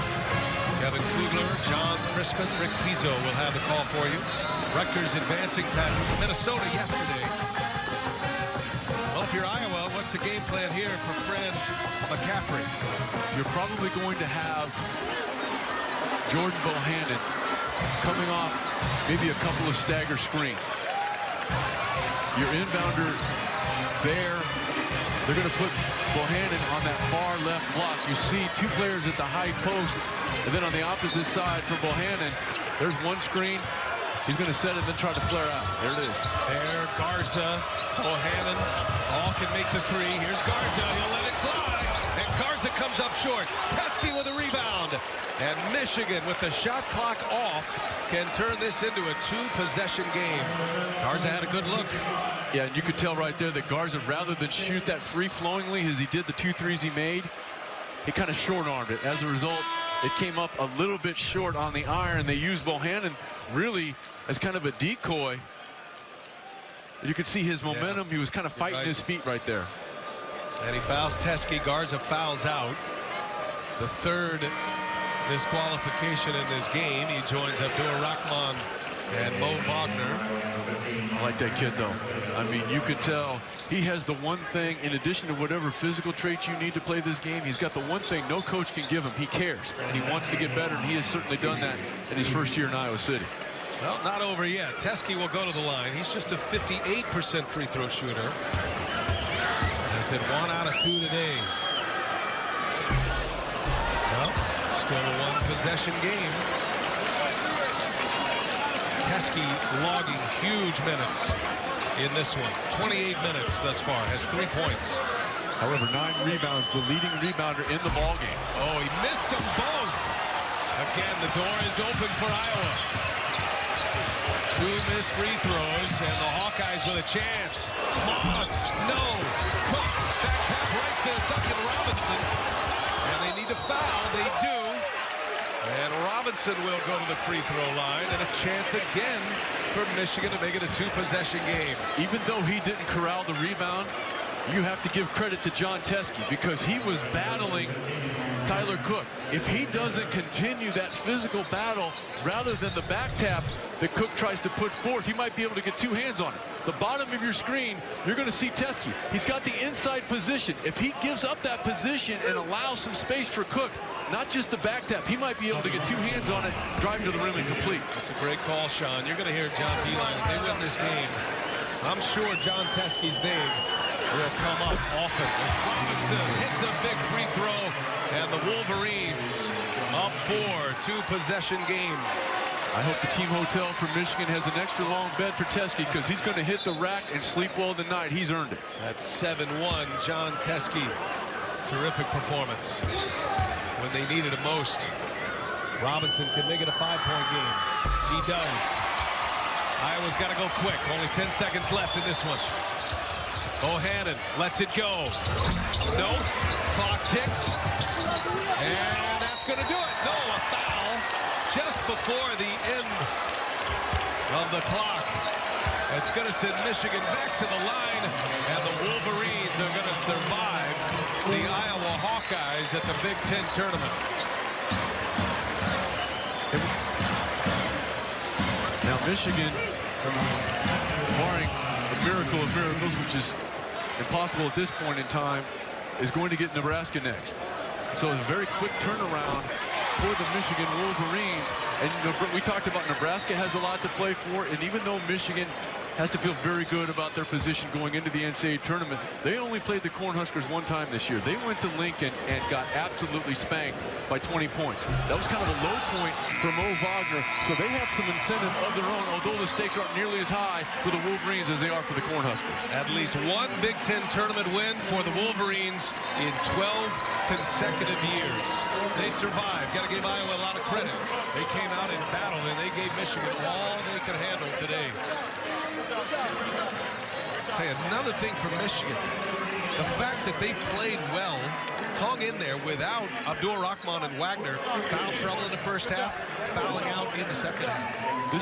Kevin Kugler, John Crispin, Rick Pizzo will have the call for you. Rutgers advancing past Minnesota yesterday. Well, if you're Iowa, what's the game plan here for Fred McCaffrey? You're probably going to have Jordan Bohannon coming off maybe a couple of stagger screens. Your inbounder there, they're going to put Bohannon on that far left block. You see two players at the high post, and then on the opposite side for Bohannon, there's one screen. He's going to set it and then try to flare out. There it is. There, Garza, Bohannon, all can make the three. Here's Garza, he'll let it fly. And Garza comes up short. Teske with a rebound. And Michigan, with the shot clock off, can turn this into a two-possession game. Garza had a good look. Yeah, and you could tell right there that Garza, rather than shoot that free-flowingly as he did the 2 threes he made, he kind of short-armed it. As a result, it came up a little bit short on the iron. They used Bohannon really as kind of a decoy. You could see his momentum. He was kind of fighting his feet right there. And he fouls Teske. Garza fouls out. The third disqualification in this game. He joins Abdur Rahman and Mo Wagner. I like that kid, though. I mean, you could tell he has the one thing, in addition to whatever physical traits you need to play this game, he's got the one thing no coach can give him. He cares, and he wants to get better, and he has certainly done that in his first year in Iowa City. Well, not over yet. Teske will go to the line. He's just a 58% free throw shooter. Has hit 1 out of 2 today. Well, still a one-possession game. Teske logging huge minutes in this one. 28 minutes thus far. Has 3 points. However, 9 rebounds, the leading rebounder in the ballgame. Oh, he missed them both. Again, the door is open for Iowa. 2 missed free throws, and the Hawkeyes with a chance. Moss, no. Cook, back tap right to Duncan Robinson. And they need to foul. They do. And Robinson will go to the free throw line, and a chance again for Michigan to make it a 2-possession game. Even though he didn't corral the rebound, you have to give credit to Jon Teske because he was battling Tyler Cook. If he doesn't continue that physical battle rather than the back tap that Cook tries to put forth, he might be able to get 2 hands on it. The bottom of your screen, you're going to see Teske. He's got the inside position. If he gives up that position and allows some space for Cook, not just the back tap, he might be able to get 2 hands on it, drive to the rim and complete. That's a great call, Sean. You're going to hear John Beilein. If they win this game, I'm sure Jon Teske's name will come up often. Robinson hits a big free throw, and the Wolverines up 4, 2-possession game. I hope the team hotel for Michigan has an extra long bed for Teske because he's going to hit the rack and sleep well tonight. He's earned it. That's 7-1, Jon Teske. Terrific performance. When they needed it most, Robinson can make it a 5-point game. He does. Iowa's got to go quick. Only 10 seconds left in this one. Bohannon lets it go. No. Clock ticks. And that's going to do it. No, a foul just before the end of the clock. It's going to send Michigan back to the line, and the Wolverines are going to survive the Iowa Hawkeyes at the Big Ten tournament. Now Michigan, barring a miracle of miracles, which is impossible at this point in time, is going to get Nebraska next. So a very quick turnaround for the Michigan Wolverines. And we talked about Nebraska has a lot to play for, and even though Michigan has to feel very good about their position going into the NCAA tournament. They only played the Cornhuskers one time this year. They went to Lincoln and got absolutely spanked by 20 points. That was kind of a low point for Mo Wagner, so they have some incentive of their own, although the stakes aren't nearly as high for the Wolverines as they are for the Cornhuskers. At least one Big Ten tournament win for the Wolverines in 12 consecutive years. They survived. Got to give Iowa a lot of credit. They came out in battle, and they gave Michigan all they could handle today. I'll tell you another thing from Michigan. The fact that they played well, hung in there without Abdur-Rahkman and Wagner. Foul trouble in the first half, fouling out in the second half.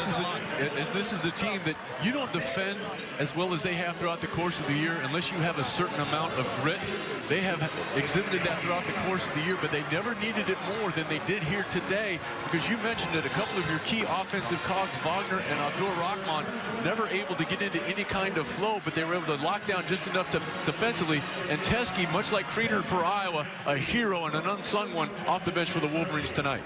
This is a team that you don't defend as well as they have throughout the course of the year unless you have a certain amount of grit. They have exhibited that throughout the course of the year, but they never needed it more than they did here today, because you mentioned it, a couple of your key offensive cogs, Wagner and Abdur-Rahkman, never able to get into any kind of flow, but they were able to lock down just enough defensively. And Teske, much like Kriener for Iowa, a hero and an unsung one off the bench for the Wolverines tonight.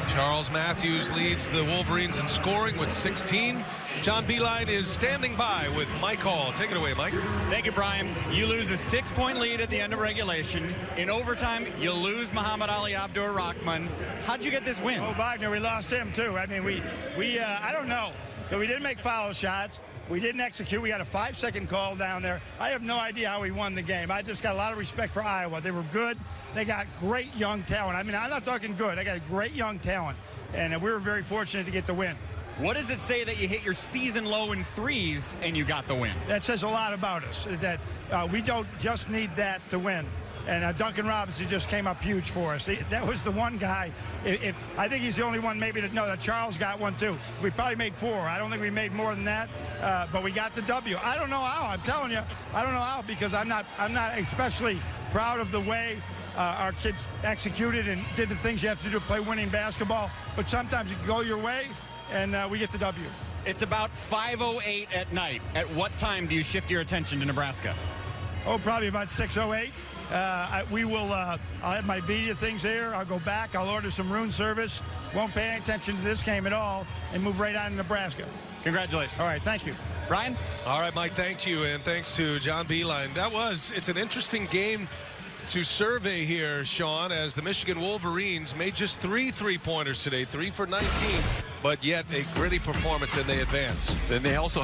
Charles Matthews leads the Wolverines in scoring with 16. John Beilein is standing by with Mike Hall. Take it away, Mike. Thank you, Brian. You lose a 6-point lead at the end of regulation. In overtime, you lose Muhammad Ali Abdur-Rahkman. How'd you get this win? Oh, Wagner, we lost him too. I mean, I don't know. We didn't make foul shots. We didn't execute. We got a 5-second call down there. I have no idea how we won the game. I just got a lot of respect for Iowa. They were good. They got great young talent. I mean, I'm not talking good. They got great young talent. And we were very fortunate to get the win. What does it say that you hit your season low in threes and you got the win? That says a lot about us, that we don't just need that to win. And Duncan Robinson just came up huge for us. That was the one guy. I think he's the only one maybe that that Charles got one too. We probably made 4. I don't think we made more than that, but we got the W. I don't know how. I'm telling you, I don't know how, because I'm not especially proud of the way our kids executed and did the things you have to do to play winning basketball. But sometimes it can go your way, and we get the W. It's about 5:08 at night. At what time do you shift your attention to Nebraska? Oh, probably about 6:08. I'll have my video things here. I'll go back. I'll order some room service. Won't pay any attention to this game at all, and move right on to Nebraska. Congratulations. All right, thank you. Brian? All right, Mike, thank you, and thanks to John Beilein. It's an interesting game to survey here, Sean, as the Michigan Wolverines made just 3 3-pointers today, 3 for 19, but yet a gritty performance, and they advance. Then they also